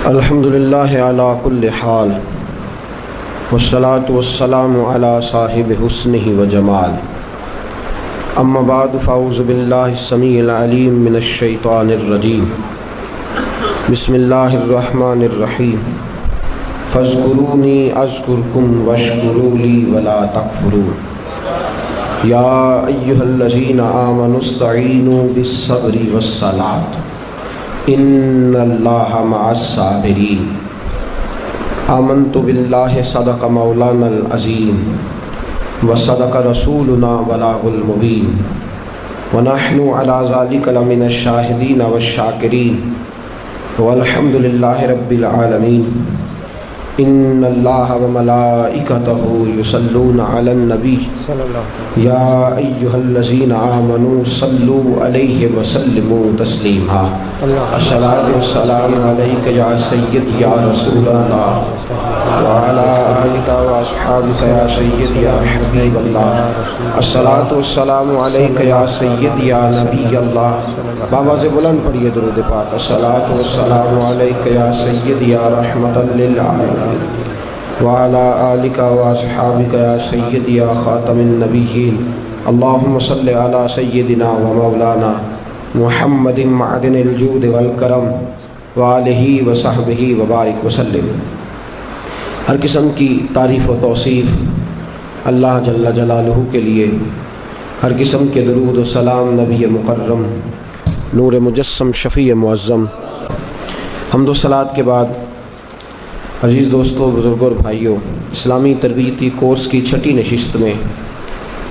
الحمدللہ علی کل حال والصلاة والسلام علی صاحب حسنہ و جمال، اما بعد فاعوذ باللہ السمیع العلیم من الشیطان الرجیم، بسم اللہ الرحمن الرحیم، فاذکرونی اذکرکم واشکروا لی ولا تکفرون، یا ایہا الذین آمنوا استعینوا بالصبر والصلاۃ ان اللہ مع الصابرین، آمنت باللہ صدق مولانا العظیم وصدق رسولنا بلاغ المبین ونحن علی ذلک لمن الشاہدین والشاکرین والحمد للہ رب العالمین۔ ان اللہ وملائکتہ یصلون علی النبی یا ایہا الذین آمنوا صلوا علیہ وسلموا تسلیما۔ الصلاۃ والسلام علیک یا سید یا رسول اللہ وعلی آلک واصحابک یا سید یا حبیب اللہ۔ الصلاۃ والسلام علیک یا سید یا نبی اللہ۔ بابا سے بلند پڑھیے درود پاک۔ الصلاۃ والسلام علیک یا سید یا رحمۃ للعالمین وعلی آلک واصحابک یا سید یا خاتم النبیین۔ اللہم صلی علی سیدنا و مولانا محمد معدن الجود والکرم وآلہ وصحبہ وبارک وسلم۔ ہر قسم کی تعریف و توصیف اللہ جل جلالہ کے لیے، ہر قسم کے درود و سلام نبی مکرم نور مجسم شفیع معظم۔ حمد و صلوات کے بعد عزیز دوستو، بزرگوں اور بھائیوں، اسلامی تربیتی کورس کی چھٹی نشست میں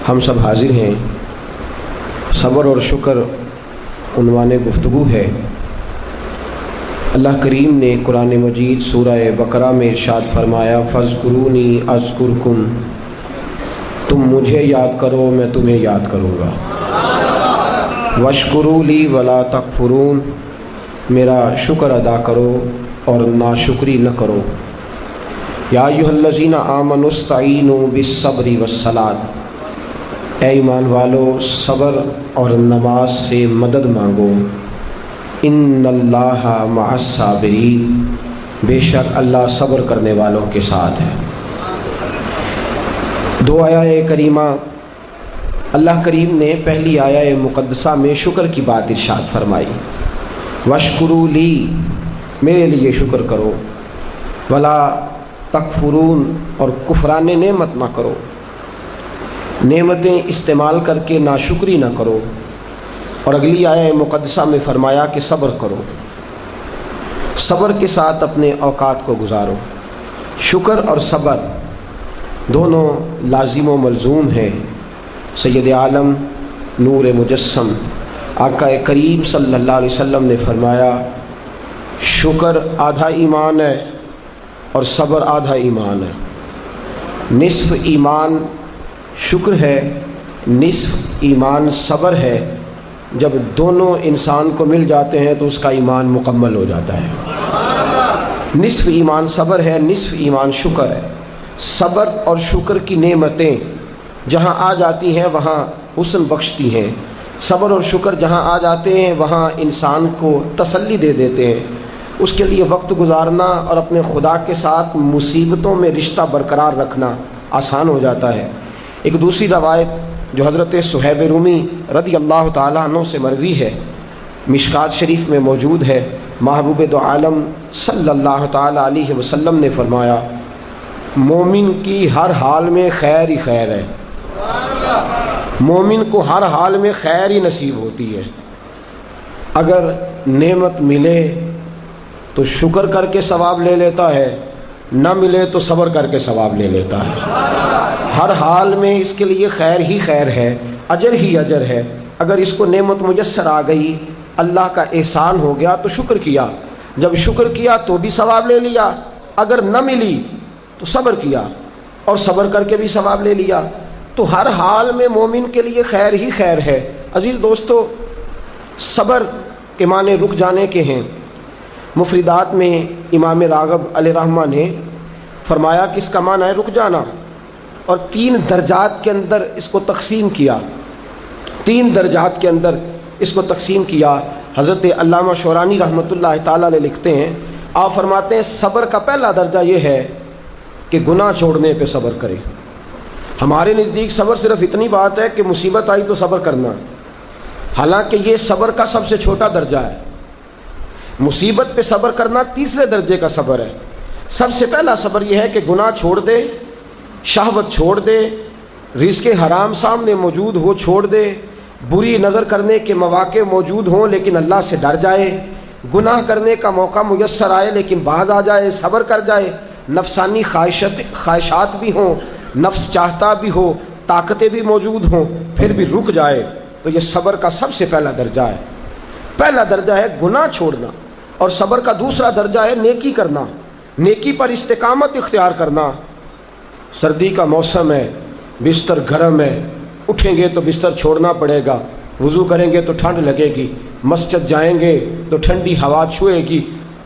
ہم سب حاضر ہیں۔ صبر اور شکر عنوان گفتگو ہے۔ اللہ کریم نے قرآن مجید سورہ بقرہ میں ارشاد فرمایا، فاذکرونی اذکرکم، تم مجھے یاد کرو میں تمہیں یاد کروں گا، واشکروا لی ولا تکفرون، میرا شکر ادا کرو اور ناشکری نہ کرو۔ یا ایھا الذین آمنوا استعینوا بالصبر والصلاۃ، اے ایمان والو صبر اور نماز سے مدد مانگو۔ ان اللہ مع الصابرین، بے شک اللہ صبر کرنے والوں کے ساتھ ہے۔ دو آیہ کریمہ اللہ کریم نے پہلی آیہ مقدسہ میں شکر کی بات ارشاد فرمائی، واشکروا لی، میرے لیے شکر کرو، ولا تکفرون، اور کفران نعمت نہ کرو، نعمتیں استعمال کر کے ناشکری نہ کرو۔ اور اگلی آیہ مقدسہ میں فرمایا کہ صبر کرو، صبر کے ساتھ اپنے اوقات کو گزارو۔ شکر اور صبر دونوں لازم و ملزوم ہیں۔ سید عالم نور مجسم آقا کریم صلی اللہ علیہ وسلم نے فرمایا، شکر آدھا ایمان ہے اور صبر آدھا ایمان ہے۔ نصف ایمان شکر ہے، نصف ایمان صبر ہے۔ جب دونوں انسان کو مل جاتے ہیں تو اس کا ایمان مکمل ہو جاتا ہے۔ نصف ایمان صبر ہے، نصف ایمان شکر ہے۔ صبر اور شکر کی نعمتیں جہاں آ جاتی ہیں وہاں حسن بخشتی ہیں۔ صبر اور شکر جہاں آ جاتے ہیں وہاں انسان کو تسلی دے دیتے ہیں۔ اس کے لیے وقت گزارنا اور اپنے خدا کے ساتھ مصیبتوں میں رشتہ برقرار رکھنا آسان ہو جاتا ہے۔ ایک دوسری روایت جو حضرت صہیب رومی رضی اللہ تعالیٰ عنہ سے مروی ہے، مشکات شریف میں موجود ہے، محبوب دو عالم صلی اللہ تعالیٰ علیہ وسلم نے فرمایا، مومن کی ہر حال میں خیر ہی خیر ہے۔ مومن کو ہر حال میں خیر ہی نصیب ہوتی ہے۔ اگر نعمت ملے تو شکر کر کے ثواب لے لیتا ہے، نہ ملے تو صبر کر کے ثواب لے لیتا ہے۔ ہر حال میں اس کے لیے خیر ہی خیر ہے، اجر ہی اجر ہے۔ اگر اس کو نعمت میسر آ گئی، اللہ کا احسان ہو گیا تو شکر کیا، جب شکر کیا تو بھی ثواب لے لیا، اگر نہ ملی تو صبر کیا اور صبر کر کے بھی ثواب لے لیا۔ تو ہر حال میں مومن کے لیے خیر ہی خیر ہے۔ عزیز دوستو، صبر کے معنی رک جانے کے ہیں۔ مفردات میں امام راغب علیہ رحمہ نے فرمایا کہ اس کا معنی ہے رک جانا، اور 3 درجات کے اندر اس کو تقسیم کیا۔ 3 درجات کے اندر اس کو تقسیم کیا۔ حضرت علامہ شورانی رحمۃ اللہ تعالیٰ علیہ لکھتے ہیں آپ فرماتے ہیں صبر کا پہلا درجہ یہ ہے کہ گناہ چھوڑنے پہ صبر کرے۔ ہمارے نزدیک صبر صرف اتنی بات ہے کہ مصیبت آئی تو صبر کرنا، حالانکہ یہ صبر کا سب سے چھوٹا درجہ ہے۔ مصیبت پہ صبر کرنا تیسرے درجے کا صبر ہے۔ سب سے پہلا صبر یہ ہے کہ گناہ چھوڑ دے، شہوت چھوڑ دے، رزق حرام سامنے موجود ہو چھوڑ دے، بری نظر کرنے کے مواقع موجود ہوں لیکن اللہ سے ڈر جائے، گناہ کرنے کا موقع میسر آئے لیکن باز آ جائے، صبر کر جائے، نفسانی خواہشات بھی ہوں، نفس چاہتا بھی ہو، طاقتیں بھی موجود ہوں، پھر بھی رک جائے، تو یہ صبر کا سب سے پہلا درجہ ہے۔ پہلا درجہ ہے گناہ چھوڑنا، اور صبر کا دوسرا درجہ ہے نیکی کرنا، نیکی پر استقامت اختیار کرنا۔ سردی کا موسم ہے، بستر گرم ہے، اٹھیں گے تو بستر چھوڑنا پڑے گا، وضو کریں گے تو ٹھنڈ لگے گی، مسجد جائیں گے تو ٹھنڈی ہوا چھوئے گی۔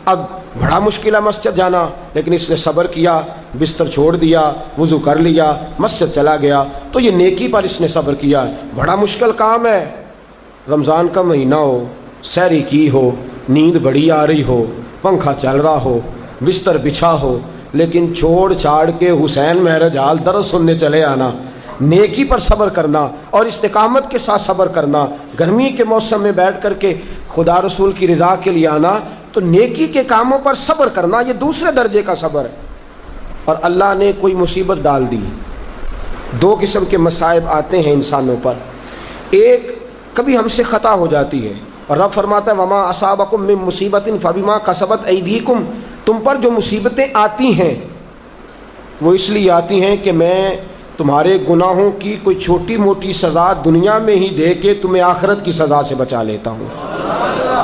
اب بڑا مشکل ہے مسجد جانا، لیکن اس نے صبر کیا، بستر چھوڑ دیا، وضو کر لیا، مسجد چلا گیا، تو یہ نیکی پر اس نے صبر کیا ہے۔ بڑا مشکل کام ہے، رمضان کا مہینہ ہو، سحری کی ہو، نیند بڑی آ رہی ہو، پنکھا چل رہا ہو، بستر بچھا ہو، لیکن چھوڑ چھاڑ کے حسین مہرج حال درس سننے چلے آنا، نیکی پر صبر کرنا اور استقامت کے ساتھ صبر کرنا، گرمی کے موسم میں بیٹھ کر کے خدا رسول کی رضا کے لیے آنا، تو نیکی کے کاموں پر صبر کرنا، یہ دوسرے درجے کا صبر ہے۔ اور اللہ نے کوئی مصیبت ڈال دی، دو قسم کے مصائب آتے ہیں انسانوں پر۔ ایک، کبھی ہم سے خطا ہو جاتی ہے، اور رب فرماتا ہے وما اصابکم من مصیبت فبما کسبت ایدیکم، تم پر جو مصیبتیں آتی ہیں وہ اس لیے آتی ہیں کہ میں تمہارے گناہوں کی کوئی چھوٹی موٹی سزا دنیا میں ہی دے کے تمہیں آخرت کی سزا سے بچا لیتا ہوں،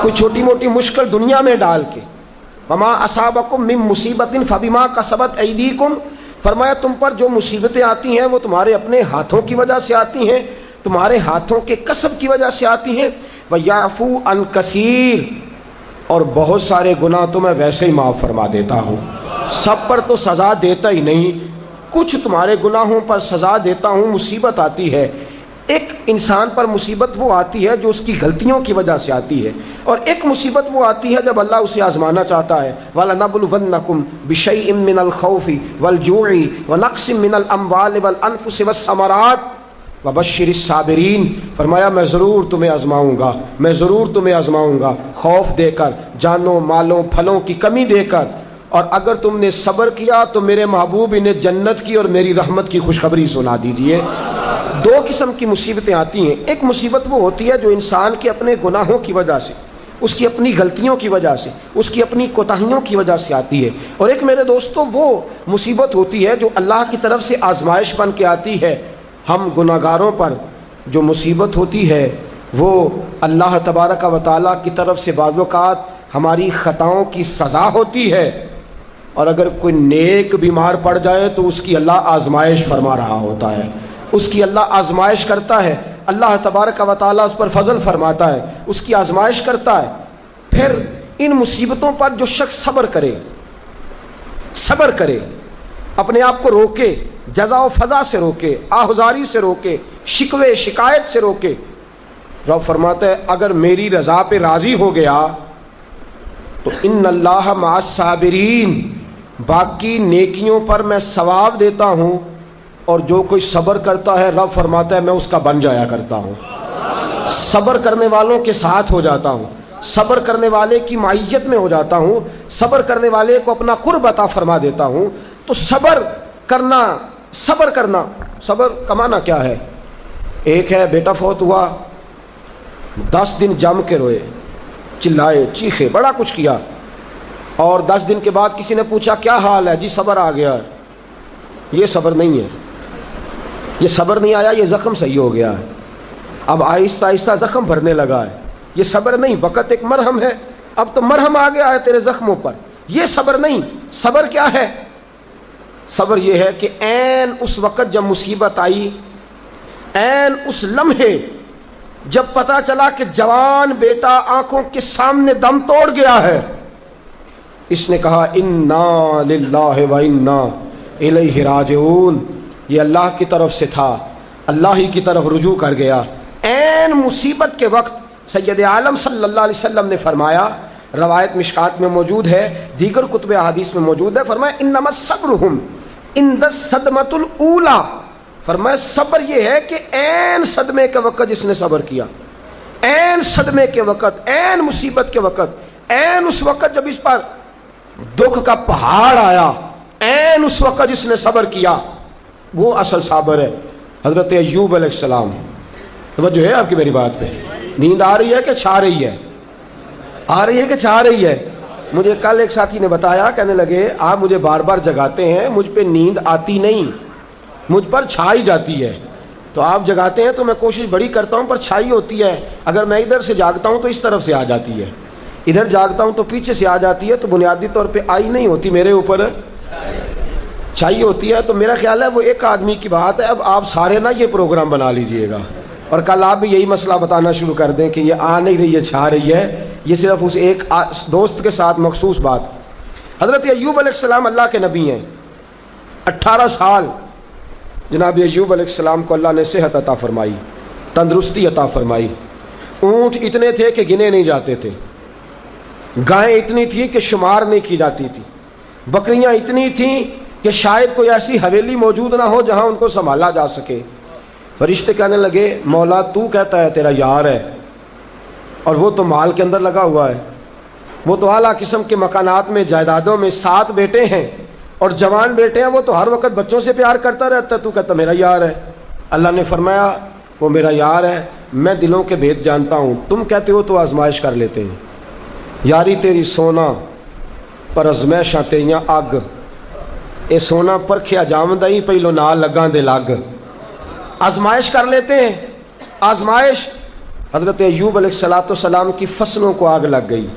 کوئی چھوٹی موٹی مشکل دنیا میں ڈال کے۔ وما اصابکم من مصیبت فبما کسبت ایدیکم، فرمایا تم پر جو مصیبتیں آتی ہیں وہ تمہارے اپنے ہاتھوں کی وجہ سے آتی ہیں، تمہارے ہاتھوں کے کسب کی وجہ سے آتی ہیں۔ وَيَعْفُو عَنْ كَثِيرٍ، اور بہت سارے گناہ تو میں ویسے ہی معاف فرما دیتا ہوں، سب پر تو سزا دیتا ہی نہیں، کچھ تمہارے گناہوں پر سزا دیتا ہوں۔ مصیبت آتی ہے، ایک انسان پر مصیبت وہ آتی ہے جو اس کی غلطیوں کی وجہ سے آتی ہے، اور ایک مصیبت وہ آتی ہے جب اللہ اسے آزمانا چاہتا ہے۔ وَلَنَبْلُوَنَّكُمْ بِشَيْءٍ مِّنَ الْخَوْفِ وَالْجُوعِ وَنَقْصٍ مِّنَ الْأَمْوَالِ وَالْأَنفُسِ وَالثَّمَرَاتِ وَبَشِّرِ الصَّابِرِينَ، فرمایا میں ضرور تمہیں آزماؤں گا، میں ضرور تمہیں آزماؤں گا، خوف دے کر، جانوں مالوں پھلوں کی کمی دے کر، اور اگر تم نے صبر کیا تو میرے محبوب انہیں جنت کی اور میری رحمت کی خوشخبری سنا دیجئے۔ دو قسم کی مصیبتیں آتی ہیں، ایک مصیبت وہ ہوتی ہے جو انسان کے اپنے گناہوں کی وجہ سے، اس کی اپنی غلطیوں کی وجہ سے، اس کی اپنی کوتاہیوں کی وجہ سے آتی ہے، اور ایک میرے دوستو وہ مصیبت ہوتی ہے جو اللہ کی طرف سے آزمائش بن کے آتی ہے۔ ہم گناہگاروں پر جو مصیبت ہوتی ہے وہ اللہ تبارک و تعالیٰ کی طرف سے بعض اوقات ہماری خطاؤں کی سزا ہوتی ہے، اور اگر کوئی نیک بیمار پڑ جائے تو اس کی اللہ آزمائش فرما رہا ہوتا ہے، اس کی اللہ آزمائش کرتا ہے، اللہ تبارک و تعالیٰ اس پر فضل فرماتا ہے، اس کی آزمائش کرتا ہے۔ پھر ان مصیبتوں پر جو شخص صبر کرے، صبر کرے، اپنے آپ کو روکے، جزا و فضا سے روکے، آہذاری سے روکے، شکوے شکایت سے روکے، رب فرماتا ہے اگر میری رضا پہ راضی ہو گیا تو ان اللہ مع الصابرین، باقی نیکیوں پر میں ثواب دیتا ہوں، اور جو کوئی صبر کرتا ہے رب فرماتا ہے میں اس کا بن جایا کرتا ہوں، صبر کرنے والوں کے ساتھ ہو جاتا ہوں، صبر کرنے والے کی معیت میں ہو جاتا ہوں، صبر کرنے والے کو اپنا قرب عطا فرما دیتا ہوں۔ تو صبر کرنا، صبر کرنا، صبر کمانا کیا ہے؟ ایک ہے بیٹا فوت ہوا، 10 دن جم کے روئے، چلائے چیخے، بڑا کچھ کیا، اور 10 دن کے بعد کسی نے پوچھا کیا حال ہے؟ جی صبر آ گیا ہے۔ یہ صبر نہیں ہے، یہ صبر نہیں آیا، یہ زخم صحیح ہو گیا ہے، اب آہستہ آہستہ زخم بھرنے لگا ہے، یہ صبر نہیں، وقت ایک مرہم ہے، اب تو مرہم آ گیا ہے تیرے زخموں پر، یہ صبر نہیں۔ صبر کیا ہے؟ صبر یہ ہے کہ عین اس وقت جب مصیبت آئی، عین اس لمحے جب پتا چلا کہ جوان بیٹا آنکھوں کے سامنے دم توڑ گیا ہے، اس نے کہا انا للہ و انا الیہ راجعون، یہ اللہ کی طرف سے تھا، اللہ ہی کی طرف رجوع کر گیا۔ عین مصیبت کے وقت سید عالم صلی اللہ علیہ وسلم نے فرمایا روایت مشکات میں موجود ہے، دیگر کتب احادیث میں موجود ہے۔ فرمایا انما صبرہم عند الصدمۃ الاولی، فرمایا صبر یہ ہے کہ عین صدمے کے وقت جس نے صبر کیا، عین صدمے کے وقت، عین مصیبت کے وقت، عین اس وقت جب اس پر دکھ کا پہاڑ آیا، عین اس وقت جس نے صبر کیا، وہ اصل صابر ہے۔ حضرت ایوب علیہ السلام، توجہ ہے آپ کی میری بات پہ؟ نیند آ رہی ہے کہ چھا رہی ہے؟ آ رہی ہے کہ چھا رہی ہے؟ مجھے کل ایک ساتھی نے بتایا، کہنے لگے آپ مجھے بار بار جگاتے ہیں، مجھ پہ نیند آتی نہیں، مجھ پر چھائی جاتی ہے۔ تو آپ جگاتے ہیں تو میں کوشش بڑی کرتا ہوں پر چھائی ہوتی ہے، اگر میں ادھر سے جاگتا ہوں تو اس طرف سے آ جاتی ہے، ادھر جاگتا ہوں تو پیچھے سے آ جاتی ہے، تو بنیادی طور پہ آئی نہیں ہوتی، میرے اوپر چھائی ہوتی ہے۔ تو میرا خیال ہے وہ ایک آدمی کی بات ہے، اب آپ سارے نا یہ پروگرام بنا لیجئے گا اور کل آپ بھی یہی مسئلہ بتانا شروع کر دیں کہ یہ آ نہیں رہی ہے، چھا رہی ہے، یہ صرف اس ایک دوست کے ساتھ مخصوص بات۔ حضرت ایوب علیہ السلام اللہ کے نبی ہیں، 18 سال جناب ایوب علیہ السلام کو اللہ نے صحت عطا فرمائی، تندرستی عطا فرمائی۔ اونٹ اتنے تھے کہ گنے نہیں جاتے تھے، گائیں اتنی تھی کہ شمار نہیں کی جاتی تھی، بکریاں اتنی تھیں کہ شاید کوئی ایسی حویلی موجود نہ ہو جہاں ان کو سنبھالا جا سکے۔ فرشتے کہنے لگے مولا تو کہتا ہے تیرا یار ہے، اور وہ تو مال کے اندر لگا ہوا ہے، وہ تو اعلیٰ قسم کے مکانات میں، جائیدادوں میں، 7 بیٹے ہیں اور جوان بیٹے ہیں، وہ تو ہر وقت بچوں سے پیار کرتا رہتا ہے، تو کہتا میرا یار ہے۔ اللہ نے فرمایا وہ میرا یار ہے، میں دلوں کے بھید جانتا ہوں، تم کہتے ہو تو آزمائش کر لیتے ہیں، یاری تیری سونا پر ازمائشاں تیریاں اگ، اے سونا پرکھیا جامدہ ہی پہلو نال لگاں دے لگ، آزمائش کر لیتے ہیں۔ آزمائش، حضرت ایوب علیہ السلام کی فصلوں کو آگ لگ گئی،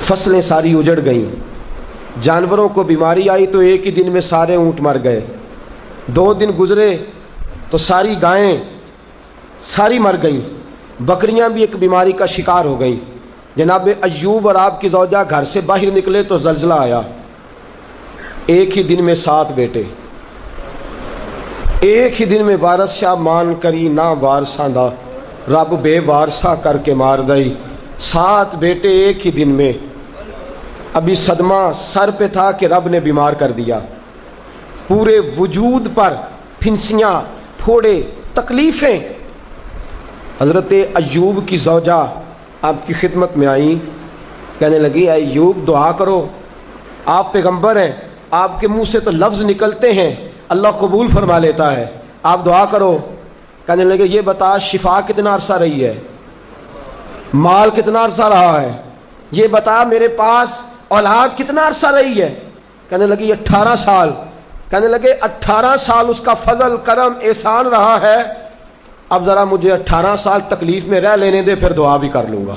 فصلیں ساری اجڑ گئیں، جانوروں کو بیماری آئی تو ایک ہی دن میں سارے اونٹ مر گئے، 2 دن گزرے تو ساری گائیں ساری مر گئیں، بکریاں بھی ایک بیماری کا شکار ہو گئیں۔ جناب ایوب اور آپ کی زوجہ گھر سے باہر نکلے تو زلزلہ آیا، ایک ہی دن میں 7 بیٹے، ایک ہی دن میں وارث شاہ مان کری نہ وارثاں دا، رب بے وارثہ کر کے مار دئی، 7 بیٹے ایک ہی دن میں۔ ابھی صدمہ سر پہ تھا کہ رب نے بیمار کر دیا، پورے وجود پر پھنسیاں، پھوڑے، تکلیفیں۔ حضرت ایوب کی زوجہ آپ کی خدمت میں آئیں، کہنے لگی اے ایوب دعا کرو، آپ پیغمبر ہیں، آپ کے منہ سے تو لفظ نکلتے ہیں، اللہ قبول فرما لیتا ہے، آپ دعا کرو۔ کہنے لگے یہ بتا شفا کتنا عرصہ رہی ہے، مال کتنا عرصہ رہا ہے، یہ بتا میرے پاس اولاد کتنا عرصہ رہی ہے۔ کہنے لگی 18 سال۔ کہنے لگے 18 سال اس کا فضل کرم احسان رہا ہے، اب ذرا مجھے 18 سال تکلیف میں رہ لینے دے، پھر دعا بھی کر لوں گا،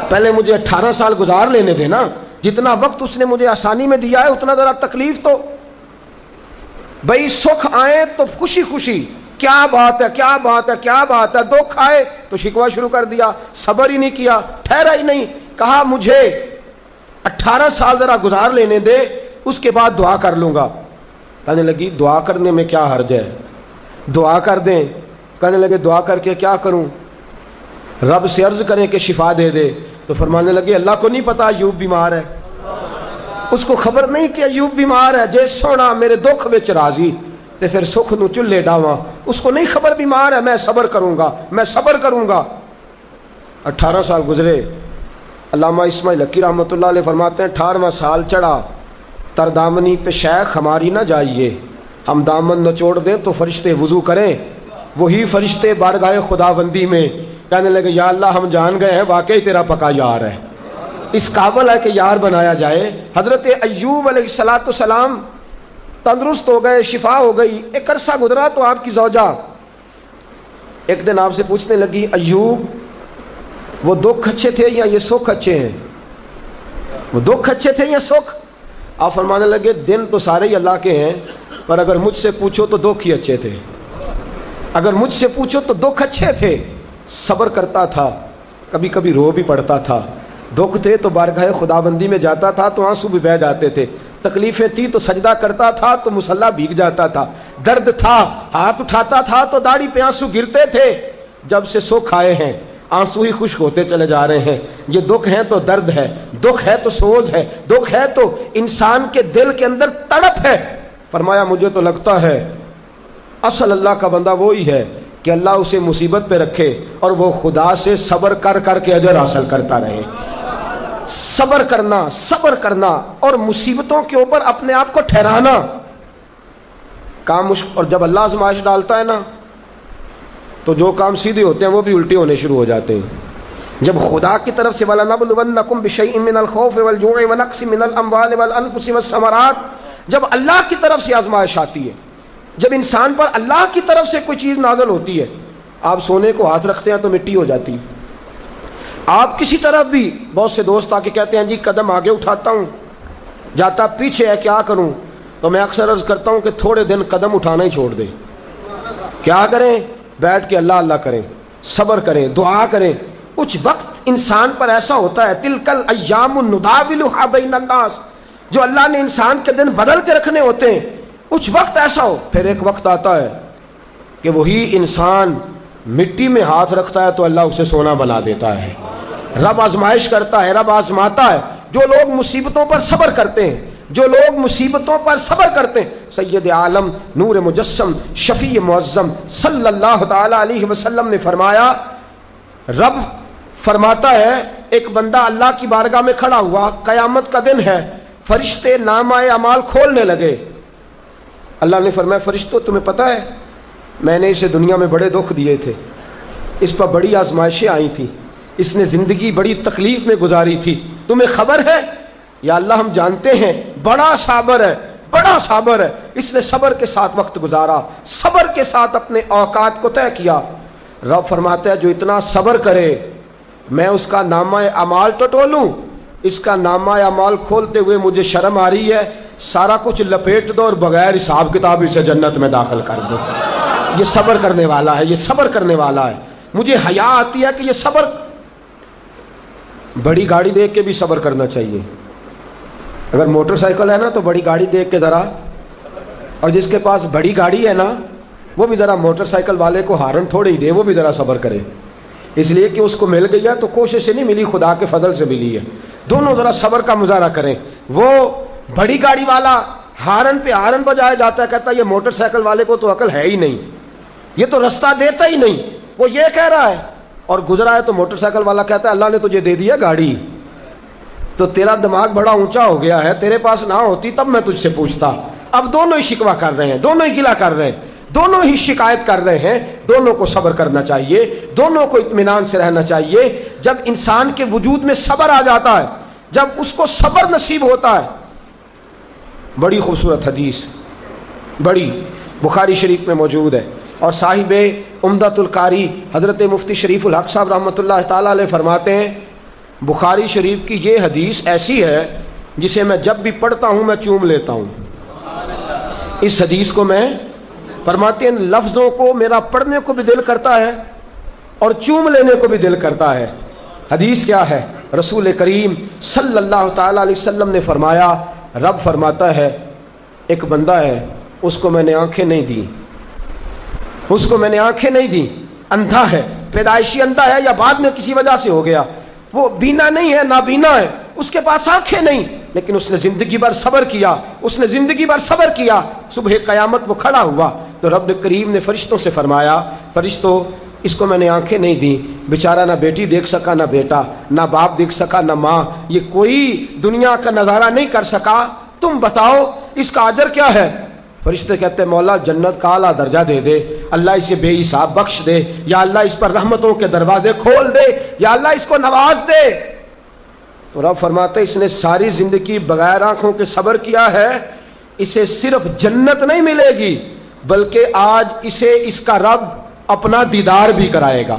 پہلے مجھے 18 سال گزار لینے دے نا، جتنا وقت اس نے مجھے آسانی میں دیا ہے اتنا ذرا تکلیف تو بھئی، سکھ آئے تو خوشی خوشی کیا بات ہے کیا بات ہے کیا بات ہے، دکھ آئے تو شکوہ شروع کر دیا، صبر ہی نہیں کیا، ٹھہرا ہی نہیں، کہا مجھے 18 سال ذرا گزار لینے دے، اس کے بعد دعا کر لوں گا۔ کہنے لگی دعا کرنے میں کیا حرج ہے، دعا کر دیں۔ کہنے لگے دعا کر کے کیا کروں، رب سے عرض کریں کہ شفا دے دے۔ تو فرمانے لگے اللہ کو نہیں پتا ایوب بیمار ہے، اس کو خبر نہیں کہ ایوب بیمار ہے، جے سونا میرے دکھ وچ راضی تے پھر سکھ نو چلے ڈاواں، اس کو نہیں خبر بیمار ہے، میں صبر کروں گا، میں صبر کروں گا۔ 18 سال گزرے۔ علامہ اسماعیل حقی رحمۃ اللہ علیہ فرماتے ہیں 18واں سال چڑھا، تردامنی پہ شیخ ہماری نہ جائیے، ہم دامن نچوڑ دیں تو فرشتے وضو کریں، وہی فرشتے بارگاہ خداوندی میں کہنے لگے یا اللہ ہم جان گئے ہیں واقعی تیرا پکا یار ہے، اس قابل ہے کہ یار بنایا جائے۔ حضرت ایوب علیہ السلام تندرست ہو گئے، شفا ہو گئی۔ ایک عرصہ گزرا تو آپ کی زوجہ ایک دن آپ سے پوچھنے لگی ایوب وہ دکھ اچھے تھے یا یہ سکھ اچھے ہیں، وہ دکھ اچھے تھے یا سکھ؟ آپ فرمانے لگے دن تو سارے ہی اللہ کے ہیں، پر اگر مجھ سے پوچھو تو دکھ ہی اچھے تھے، اگر مجھ سے پوچھو تو دکھ اچھے تھے۔ صبر کرتا تھا، کبھی کبھی رو بھی پڑتا تھا، دکھ تھے تو بارگاہ خداوندی میں جاتا تھا تو آنسو بھی بہہ جاتے تھے، تکلیفیں تھی تو سجدہ کرتا تھا تو مصلی بھیگ جاتا تھا، درد تھا ہاتھ اٹھاتا تھا تو داڑھی پہ آنسو گرتے تھے۔ جب سے سکھ آئے ہیں آنسو ہی خشک ہوتے چلے جا رہے ہیں. یہ دکھ ہے تو درد ہے، دکھ ہے تو سوز ہے، دکھ ہے تو انسان کے دل کے اندر تڑپ ہے. فرمایا مجھے تو لگتا ہے اصل اللہ کا بندہ وہی ہے کہ اللہ اسے مصیبت پہ رکھے اور وہ خدا سے صبر کر کر کے اجر حاصل کرتا رہے. صبر کرنا اور مصیبتوں کے اوپر اپنے آپ کو ٹھہرانا کام مشکل. اور جب اللہ آزمائش ڈالتا ہے نا تو جو کام سیدھے ہوتے ہیں وہ بھی الٹے ہونے شروع ہو جاتے ہیں. جب خدا کی طرف سے وَلَنَبْلُوَنَّكُمْ بِشَيْءٍ مِّنَ الْخَوْفِ وَالْجُوعِ وَنَقْصٍ مِّنَ الْأَمْوَالِ وَالْأَنفُسِ وَالثَّمَرَاتِ، جب اللہ کی طرف سے آزمائش آتی ہے، جب انسان پر اللہ کی طرف سے کوئی چیز نازل ہوتی ہے، آپ سونے کو ہاتھ رکھتے ہیں تو مٹی ہو جاتی ہے. آپ کسی طرف بھی، بہت سے دوست آ کے کہتے ہیں جی قدم آگے اٹھاتا ہوں جاتا پیچھے ہے، کیا کروں؟ تو میں اکثر عرض کرتا ہوں کہ تھوڑے دن قدم اٹھانا ہی چھوڑ دیں. کیا کریں؟ بیٹھ کے اللہ اللہ کریں، صبر کریں، دعا کریں. کچھ وقت انسان پر ایسا ہوتا ہے تلک الایام نداولها بین الناس، جو اللہ نے انسان کے دن بدل کے رکھنے ہوتے ہیں. کچھ وقت ایسا ہو، پھر ایک وقت آتا ہے کہ وہی انسان مٹی میں ہاتھ رکھتا ہے تو اللہ اسے سونا بنا دیتا ہے. رب آزمائش کرتا ہے، رب آزماتا ہے. جو لوگ مصیبتوں پر صبر کرتے ہیں، جو لوگ مصیبتوں پر صبر کرتے ہیں، سید عالم نور مجسم شفیع معظم صلی اللہ تعالی علیہ وسلم نے فرمایا، رب فرماتا ہے ایک بندہ اللہ کی بارگاہ میں کھڑا ہوا، قیامت کا دن ہے، فرشتے نامہ اعمال کھولنے لگے. اللہ نے فرمایا فرشتوں تمہیں پتہ ہے میں نے اسے دنیا میں بڑے دکھ دیے تھے، اس پر بڑی آزمائشیں آئی تھیں، اس نے زندگی بڑی تکلیف میں گزاری تھی، تمہیں خبر ہے؟ یا اللہ ہم جانتے ہیں بڑا صابر ہے، بڑا صابر ہے، اس نے صبر کے ساتھ وقت گزارا، صبر کے ساتھ اپنے اوقات کو طے کیا. رب فرماتا ہے جو اتنا صبر کرے میں اس کا نامہ اعمال ٹٹولوں، اس کا نامہ اعمال کھولتے ہوئے مجھے شرم آ رہی ہے، سارا کچھ لپیٹ دو اور بغیر حساب کتاب اسے جنت میں داخل کر دو. یہ صبر کرنے والا ہے، یہ صبر کرنے والا ہے. مجھے حیا آتی ہے کہ یہ صبر. بڑی گاڑی دیکھ کے بھی صبر کرنا چاہیے. اگر موٹر سائیکل ہے نا تو بڑی گاڑی دیکھ کے ذرا، اور جس کے پاس بڑی گاڑی ہے نا وہ بھی ذرا موٹر سائیکل والے کو ہارن تھوڑے ہی دے، وہ بھی ذرا صبر کرے، اس لیے کہ اس کو مل گئی ہے تو کوشش سے نہیں ملی، خدا کے فضل سے ملی ہے. دونوں ذرا صبر کا مظاہرہ کریں. وہ بڑی گاڑی والا ہارن پہ ہارن بجایا جاتا ہے، کہتا ہے یہ موٹر سائیکل والے کو تو عقل ہے ہی نہیں، یہ تو رستہ دیتا ہی نہیں، وہ یہ کہہ رہا ہے. اور گزرا ہے تو موٹر سائیکل والا کہتا ہے اللہ نے تجھے دے دیا گاڑی تو تیرا دماغ بڑا اونچا ہو گیا ہے، تیرے پاس نہ ہوتی تب میں تجھ سے پوچھتا. اب دونوں ہی شکوہ کر رہے ہیں، دونوں ہی گلہ کر رہے ہیں، دونوں ہی شکایت کر رہے ہیں. دونوں کو صبر کرنا چاہیے، دونوں کو اطمینان سے رہنا چاہیے. جب انسان کے وجود میں صبر آ جاتا ہے، جب اس کو صبر نصیب ہوتا ہے. بڑی خوبصورت حدیث، بڑی بخاری شریف میں موجود ہے، اور صاحب عمدۃ القاری حضرت مفتی شریف الحق صاحب رحمۃ اللہ تعالیٰ علیہ فرماتے ہیں بخاری شریف کی یہ حدیث ایسی ہے جسے میں جب بھی پڑھتا ہوں میں چوم لیتا ہوں. اس حدیث کو میں فرماتے ہیں لفظوں کو میرا پڑھنے کو بھی دل کرتا ہے اور چوم لینے کو بھی دل کرتا ہے. حدیث کیا ہے؟ رسول کریم صلی اللہ تعالیٰ علیہ وسلم نے فرمایا، رب فرماتا ہے ایک بندہ ہے اس کو میں نے آنکھیں نہیں دی، اس کو میں نے آنکھیں نہیں دی، اندھا ہے، پیدائشی اندھا ہے یا بعد میں کسی وجہ سے ہو گیا، وہ بینا نہیں ہے، نابینا ہے، اس کے پاس آنکھیں نہیں، لیکن اس نے زندگی بھر صبر کیا، اس نے زندگی بھر صبر کیا. صبح قیامت وہ کھڑا ہوا تو رب کریم نے فرشتوں سے فرمایا فرشتوں اس کو میں نے آنکھیں نہیں دی، بیچارہ نہ بیٹی دیکھ سکا، نہ بیٹا، نہ باپ دیکھ سکا، نہ ماں، یہ کوئی دنیا کا نظارہ نہیں کر سکا، تم بتاؤ اس کا اجر کیا ہے؟ فرشتے کہتے ہیں مولا جنت کا اعلیٰ درجہ دے دے، اللہ اسے بے حساب بخش دے، یا اللہ اس پر رحمتوں کے دروازے کھول دے، یا اللہ اس کو نواز دے. تو رب فرماتے اس نے ساری زندگی بغیر آنکھوں کے صبر کیا ہے، اسے صرف جنت نہیں ملے گی بلکہ آج اسے اس کا رب اپنا دیدار بھی کرائے گا.